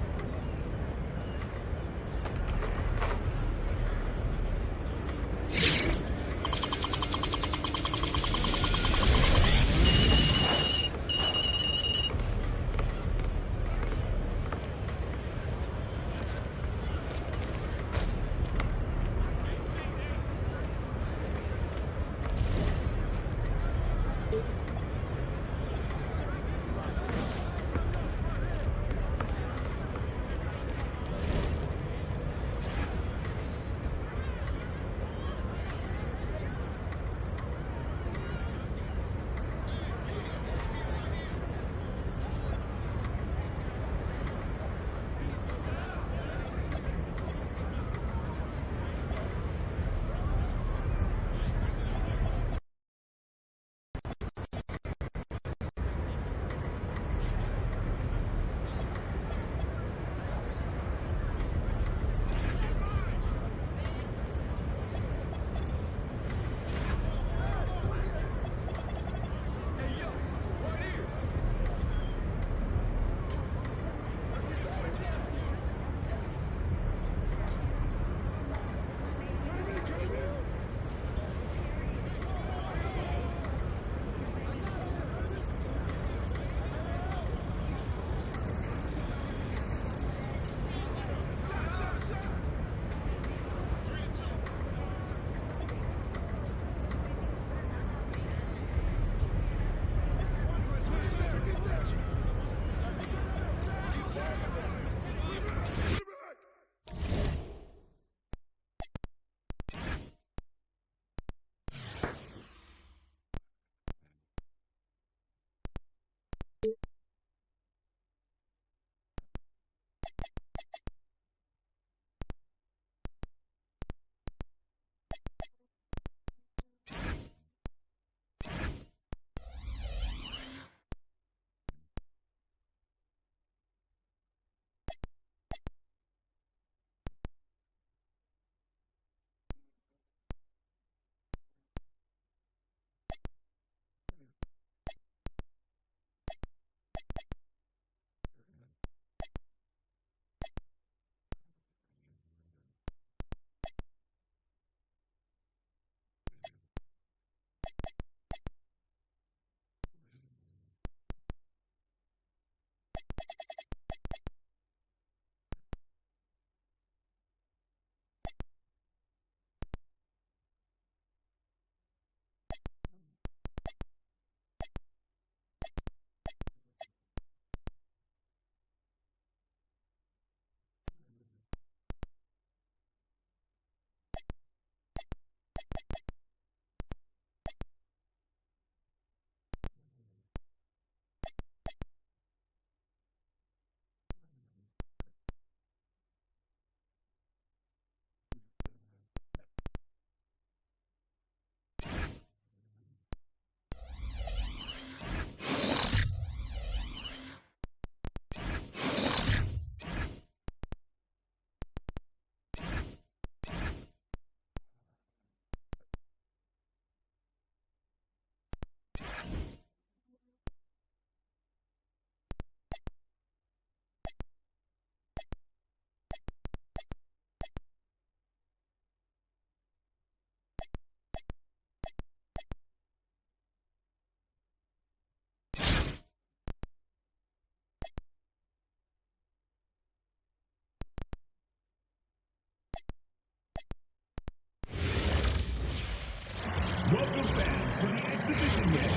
Welcome fans to the exhibition game.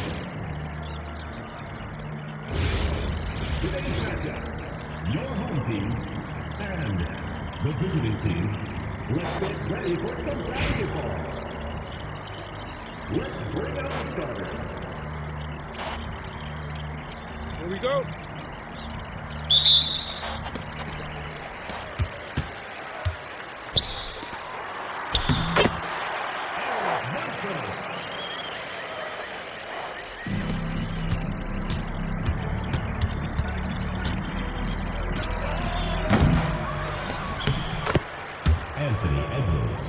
Today's matchup, your home team and the visiting team. Let's get ready for some basketball. Let's bring out the starters. Here we go. Anthony Edwards.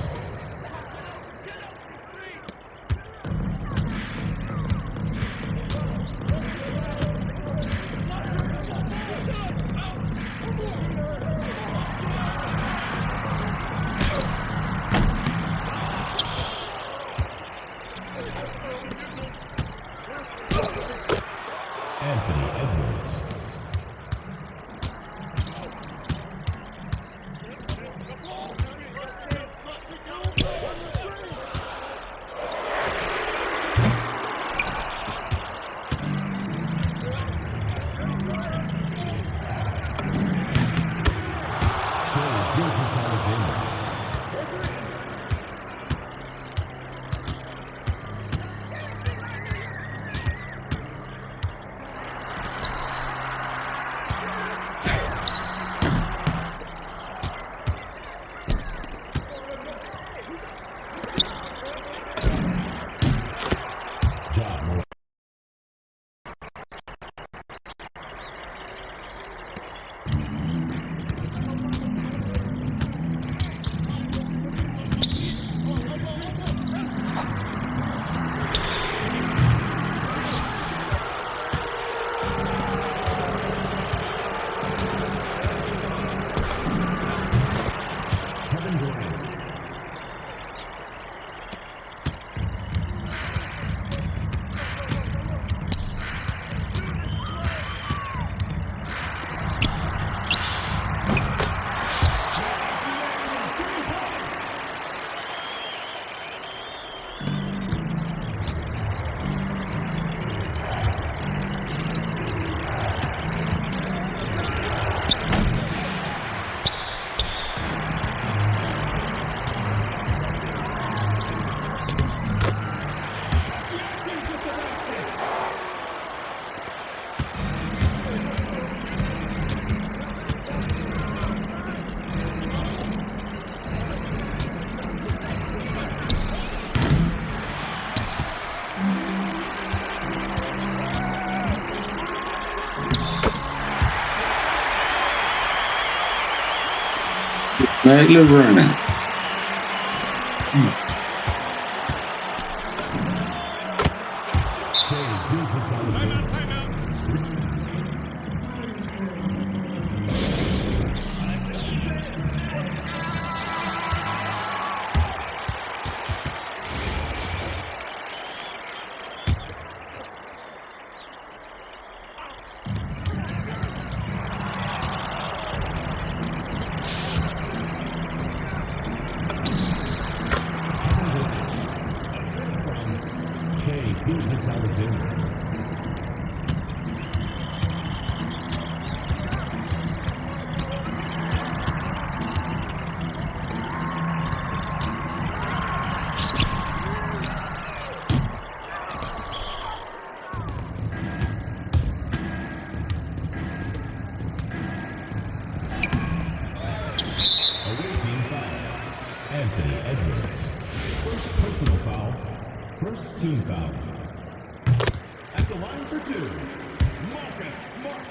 Anthony Edwards. Nightly running. Anthony Edwards. First personal foul. First team foul. At the line for two, Marcus Smart.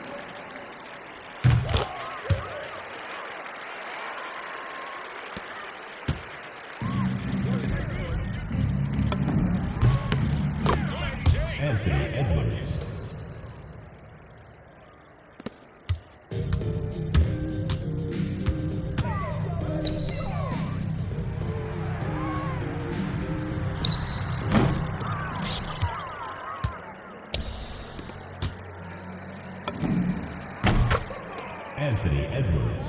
Anthony Edwards. Anthony Edwards.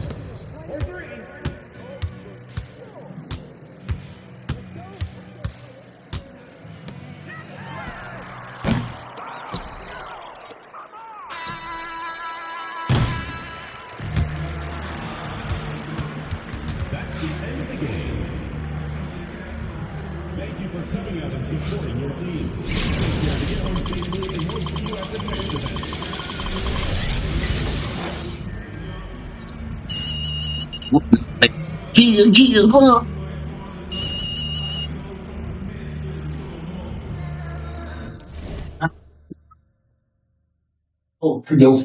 That's the end of the game. Thank you for coming out and supporting your team. Take care to get home safely, and we'll see you at the next event. Yeah, hold on. Oh, yo.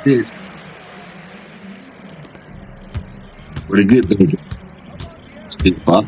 Yes. Pretty good, baby. Still pop.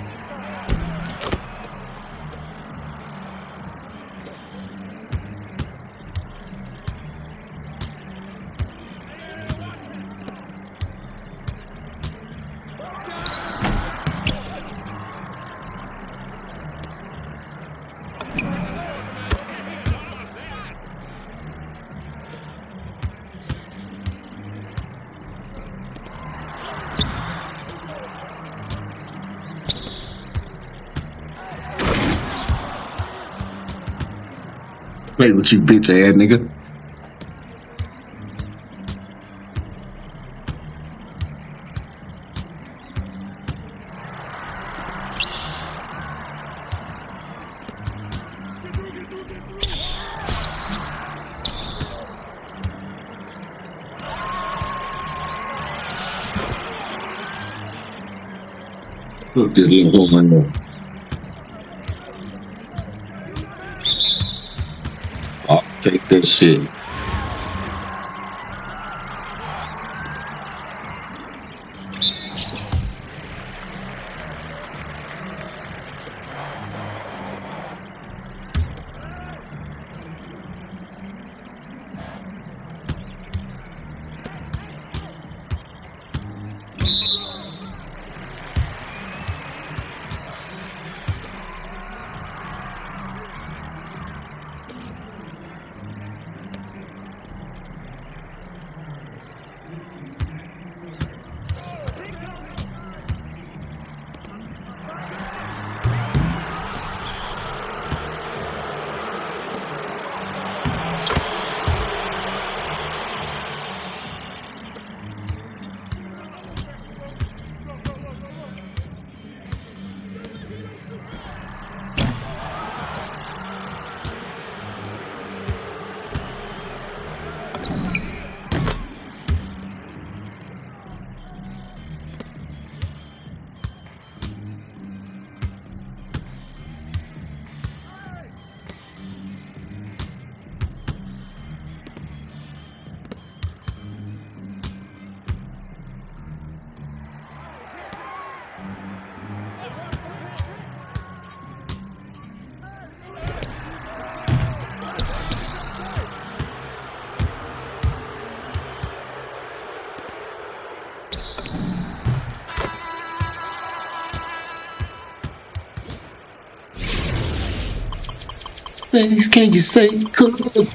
Play with you, bitch ass nigga. Look, this little hole in there. Oh, take that shit. Things can you say good?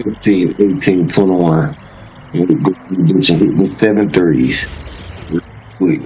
$15, $18, $21. Get you hitting the 730s. Quick.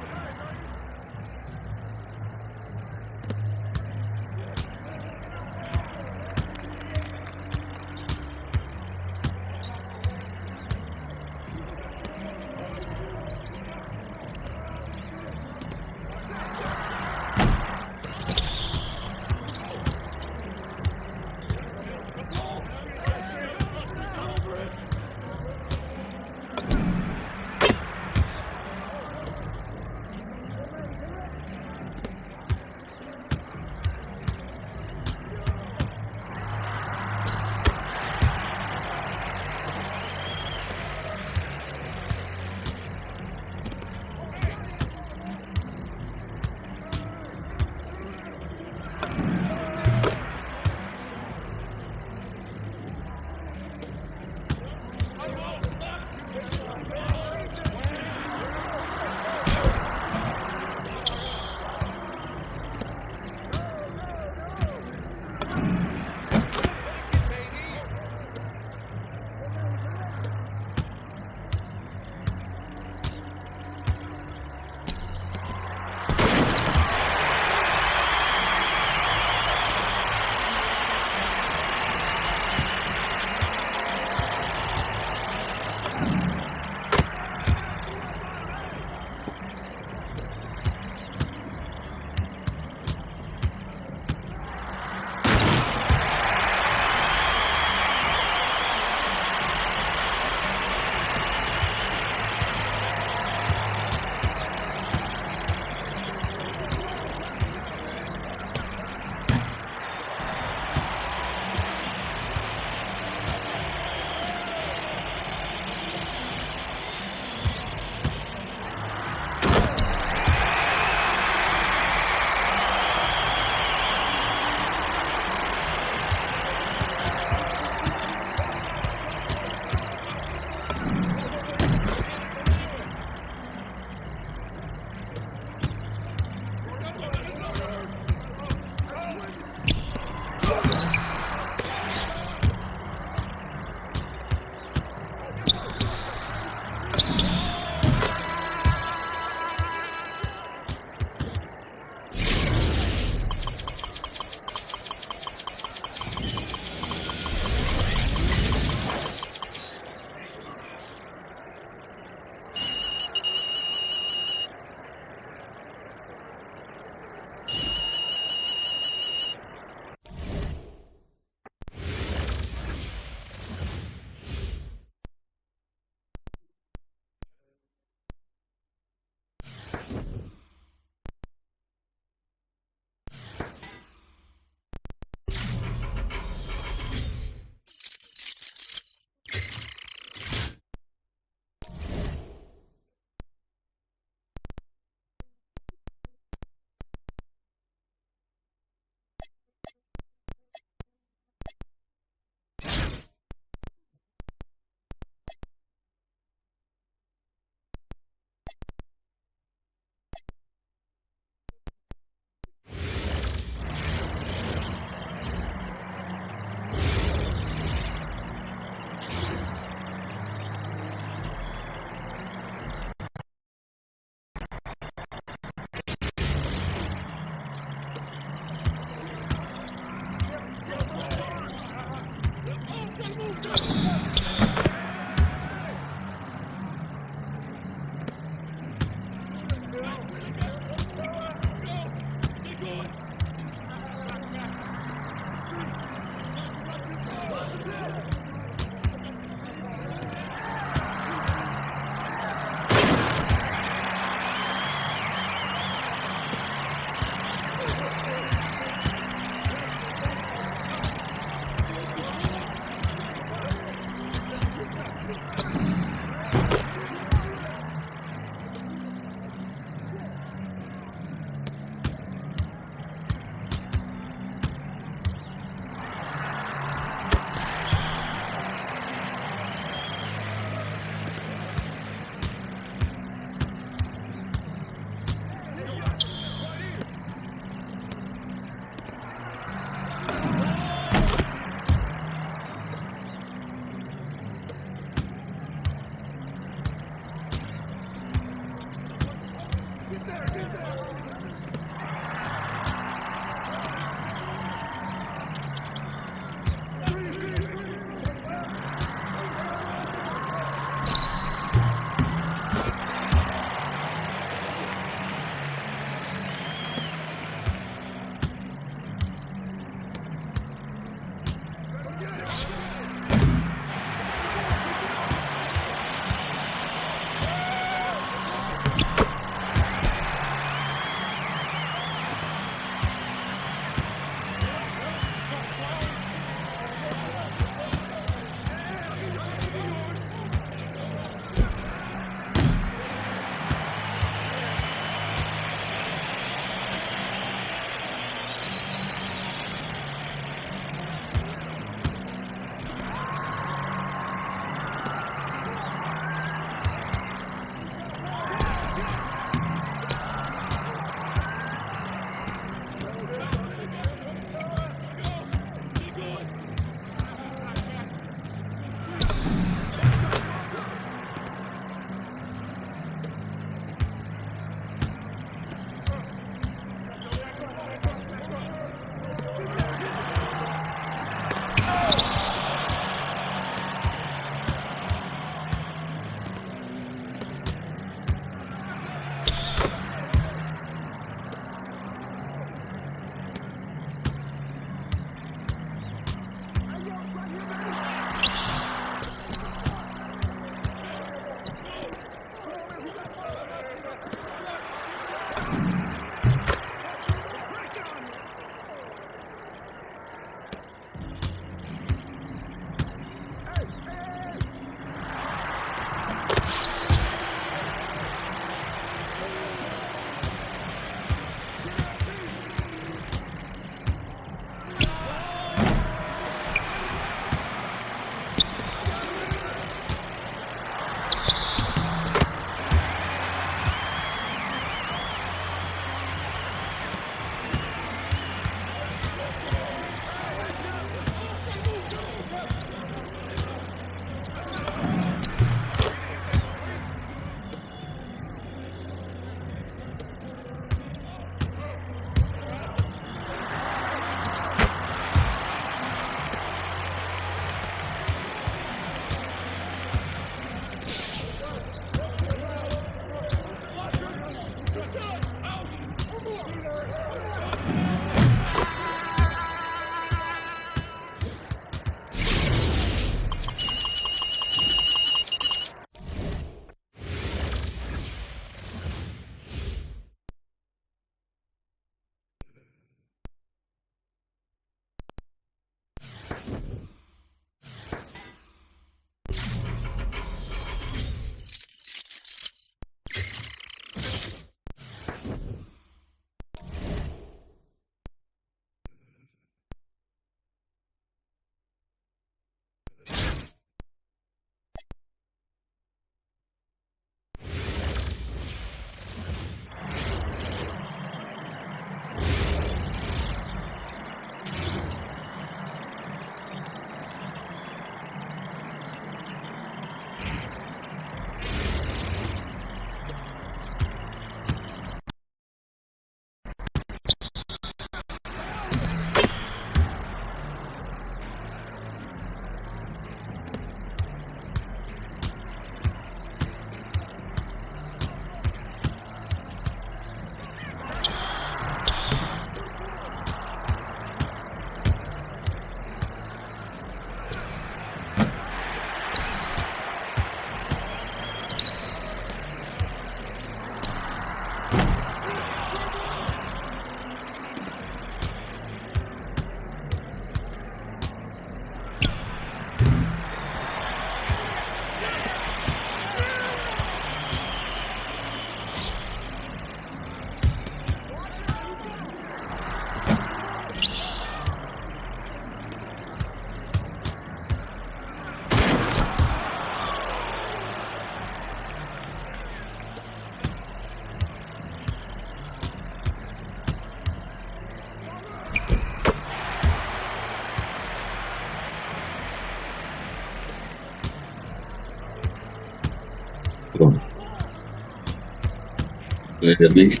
Baby.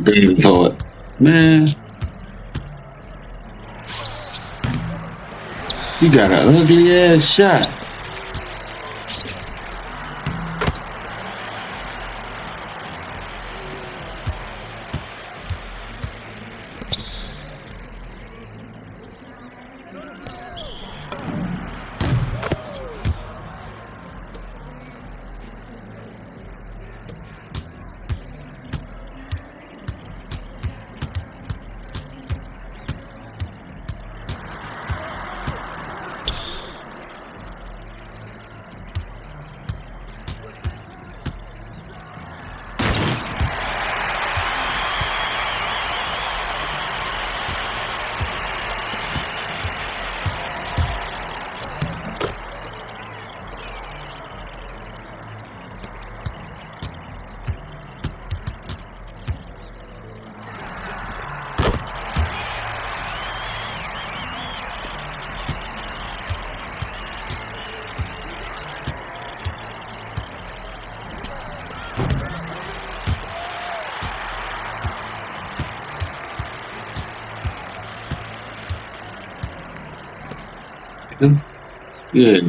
David Hart. Man. You got an ugly ass shot. Yeah.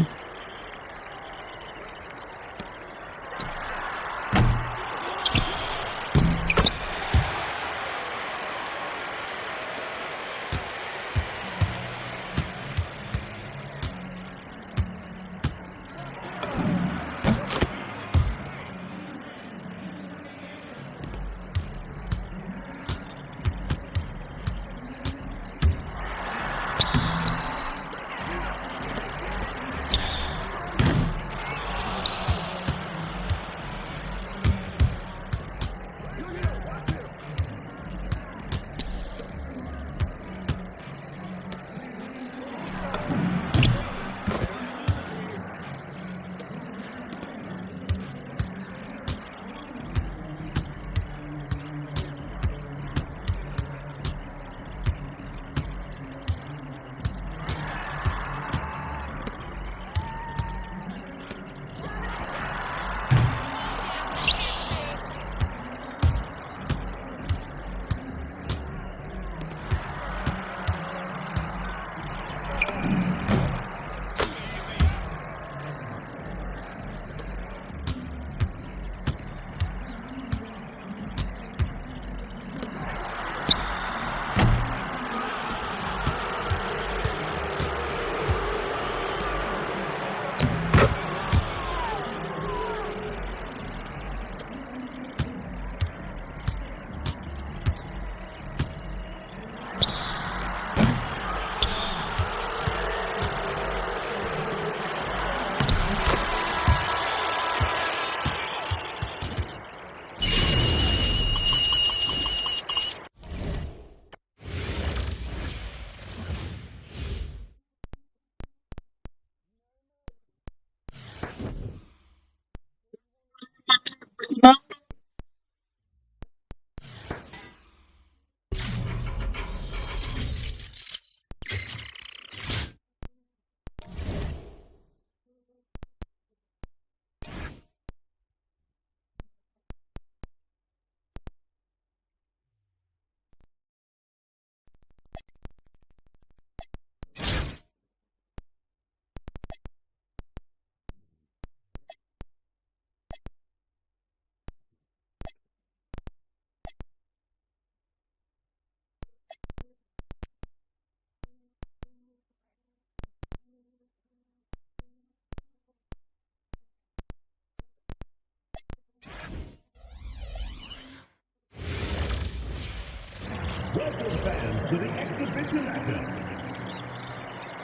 Welcome fans to the exhibition matchup.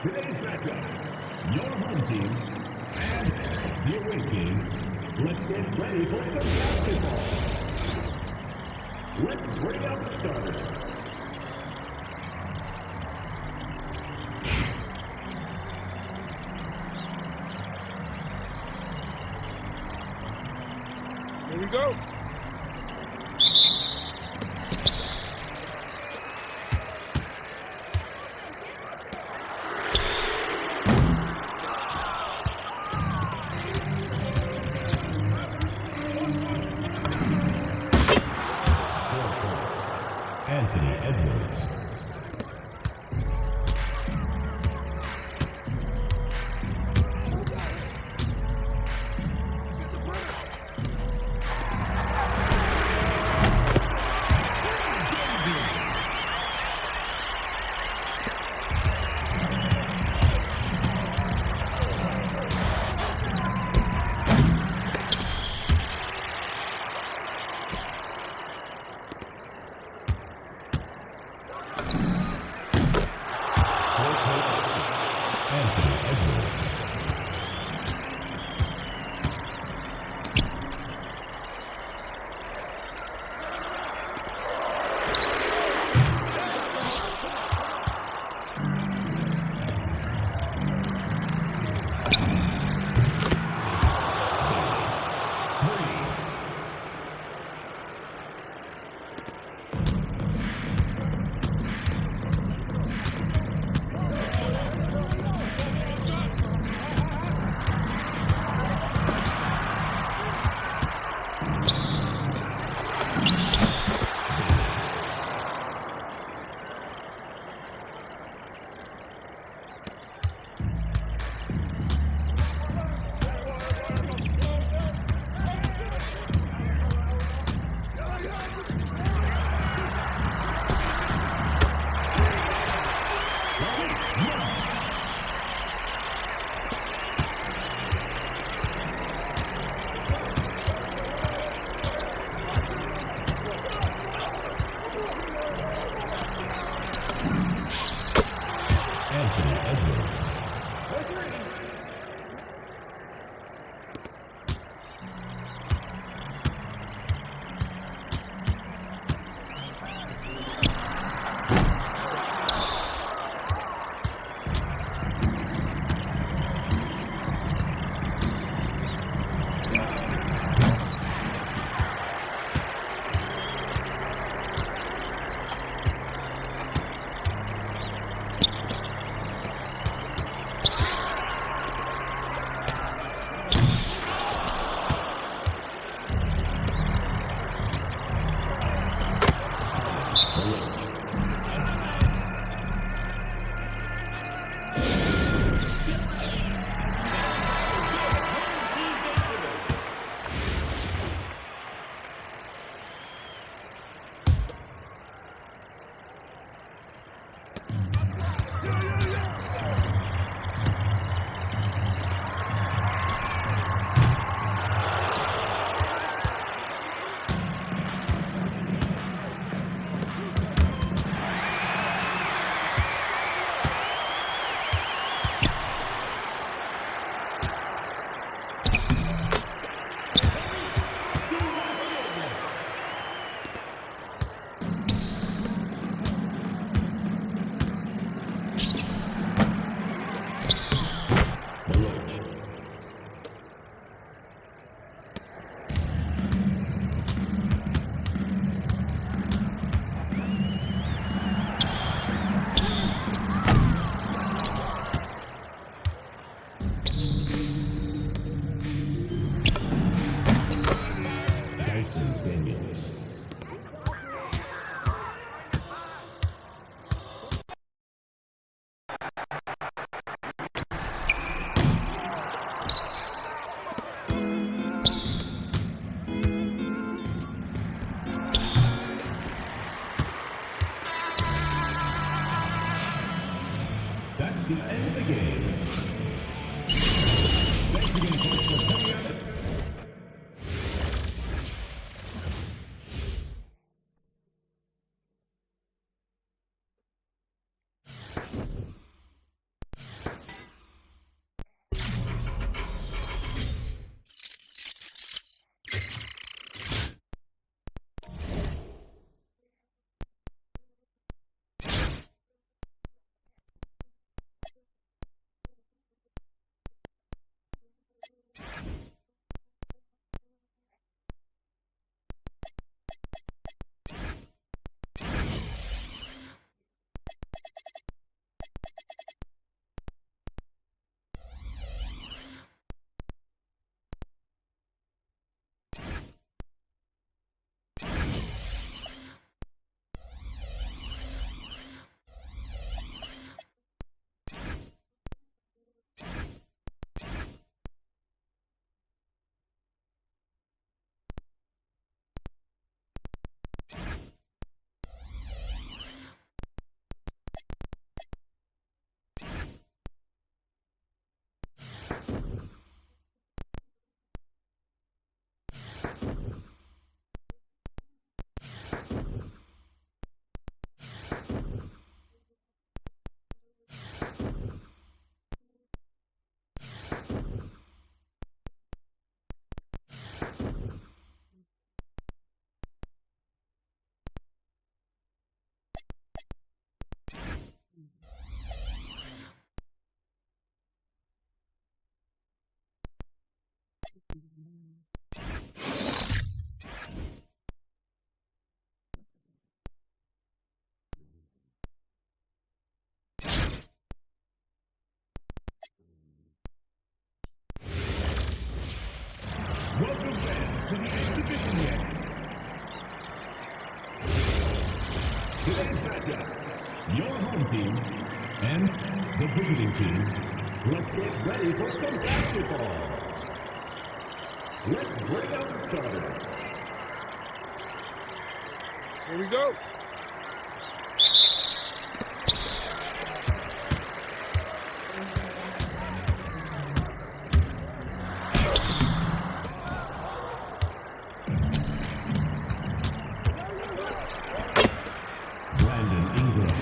Today's matchup, your home team and the away team. Let's get ready for some basketball. Let's bring out the starters. Here we go. That's the end of the game. Thanks again, folks, for coming out. Welcome fans to the exhibition game. Today's matchup, your home team and the visiting team. Let's get ready for some basketball. Let's bring out the starters. Here we go. Brandon Ingram.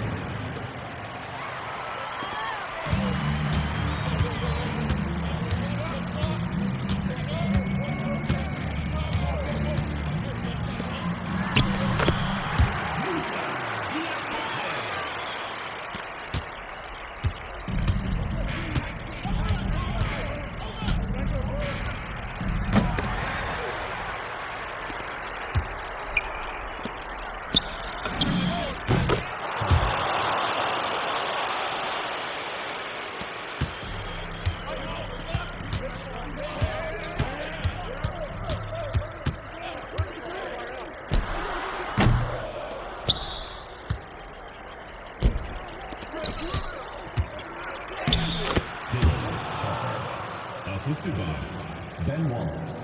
Assisted by Ben Wallace.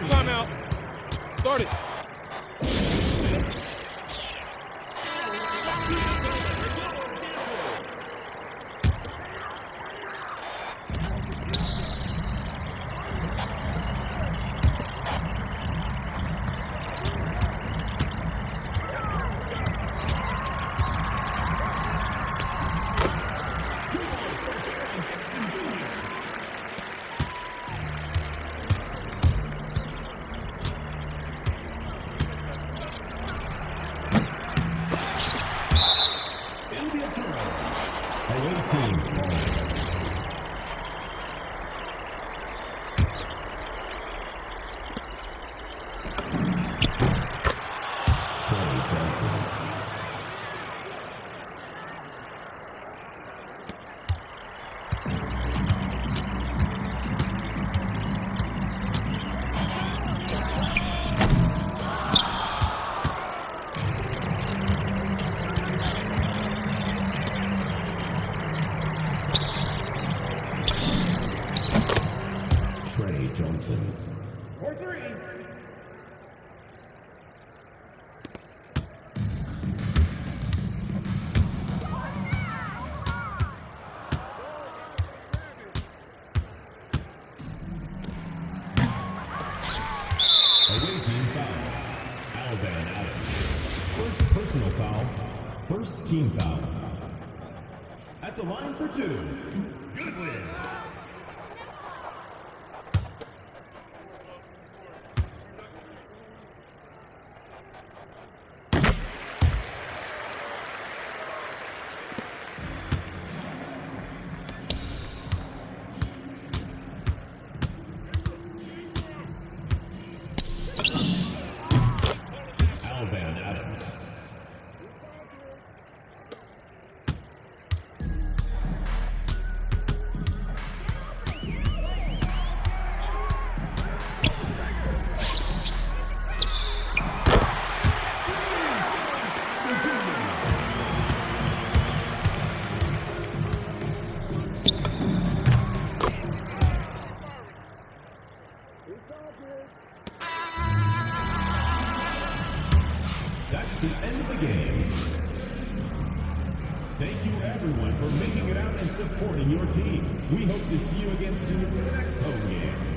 Timeout. Start it. Trey Johnson. For three. Away team foul. Alban Adams. First personal foul. First team foul. At the line for two. Goodwin. That's the end of the game. Thank you, everyone, for making it out and supporting your team. We hope to see you again soon for the next home game.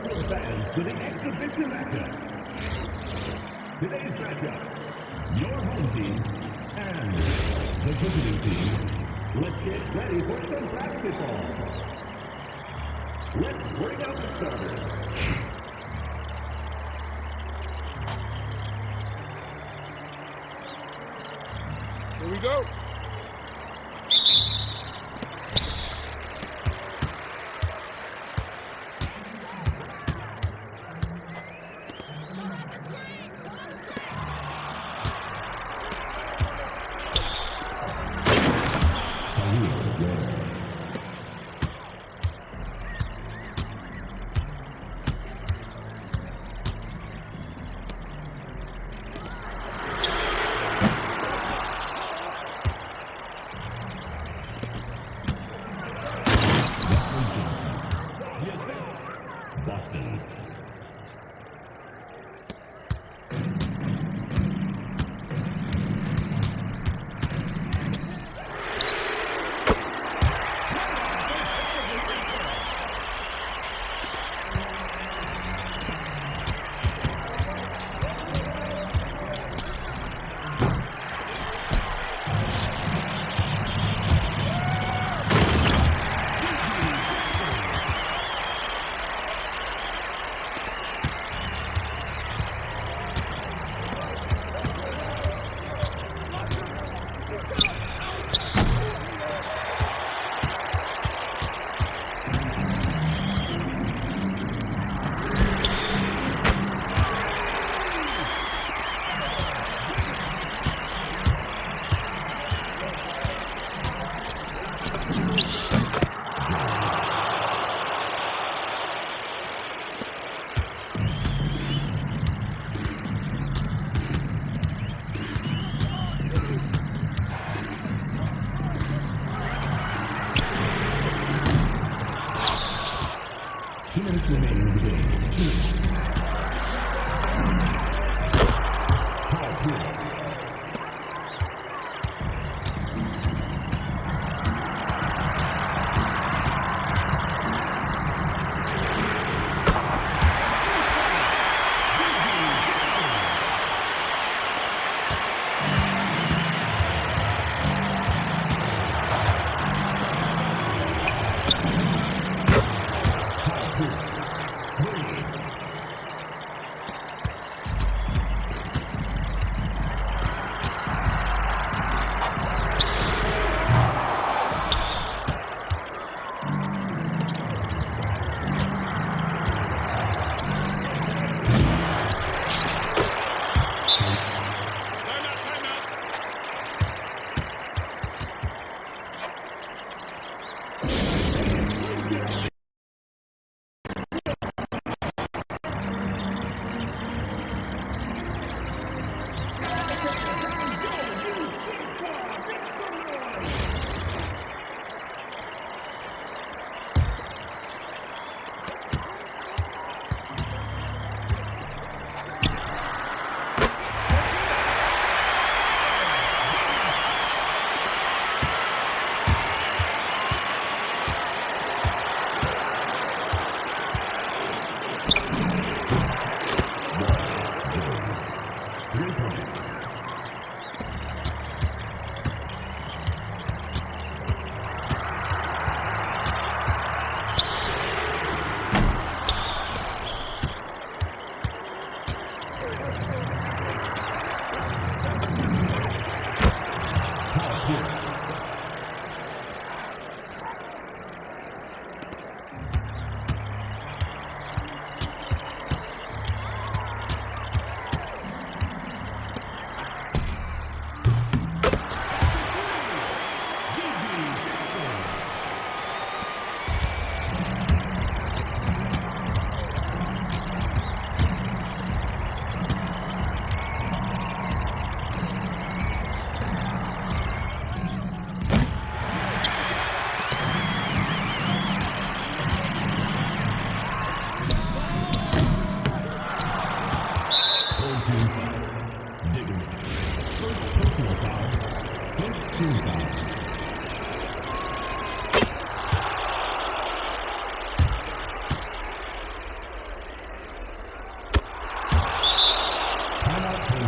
Welcome fans to the exhibition matchup. Today's matchup, your home team and the visiting team. Let's get ready for some basketball. Let's bring out the starters. Here we go. Boston.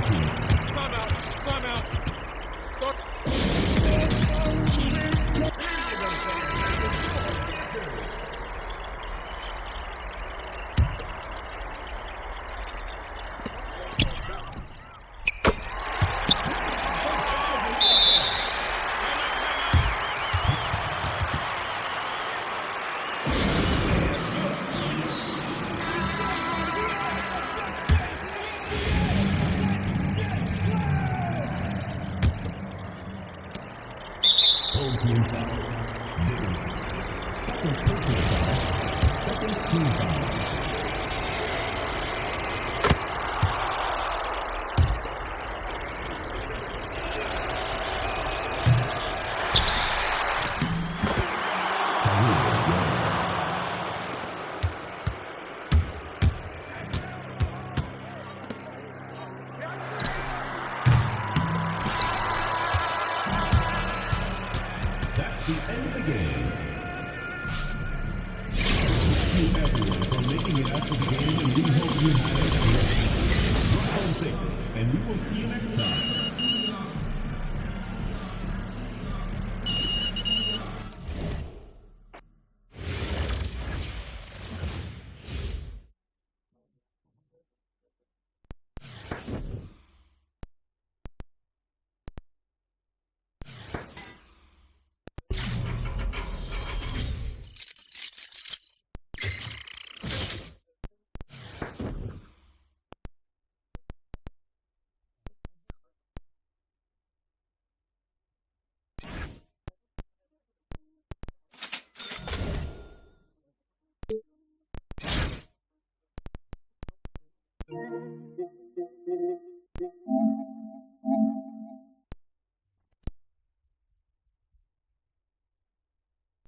home team. Timeout. Home team foul. Dickerson. Second personal foul. Second team foul. That's the end of the game. Thank you everyone for making it out to the game, and we hope you had a great. Drive home safely, and we will see you next time.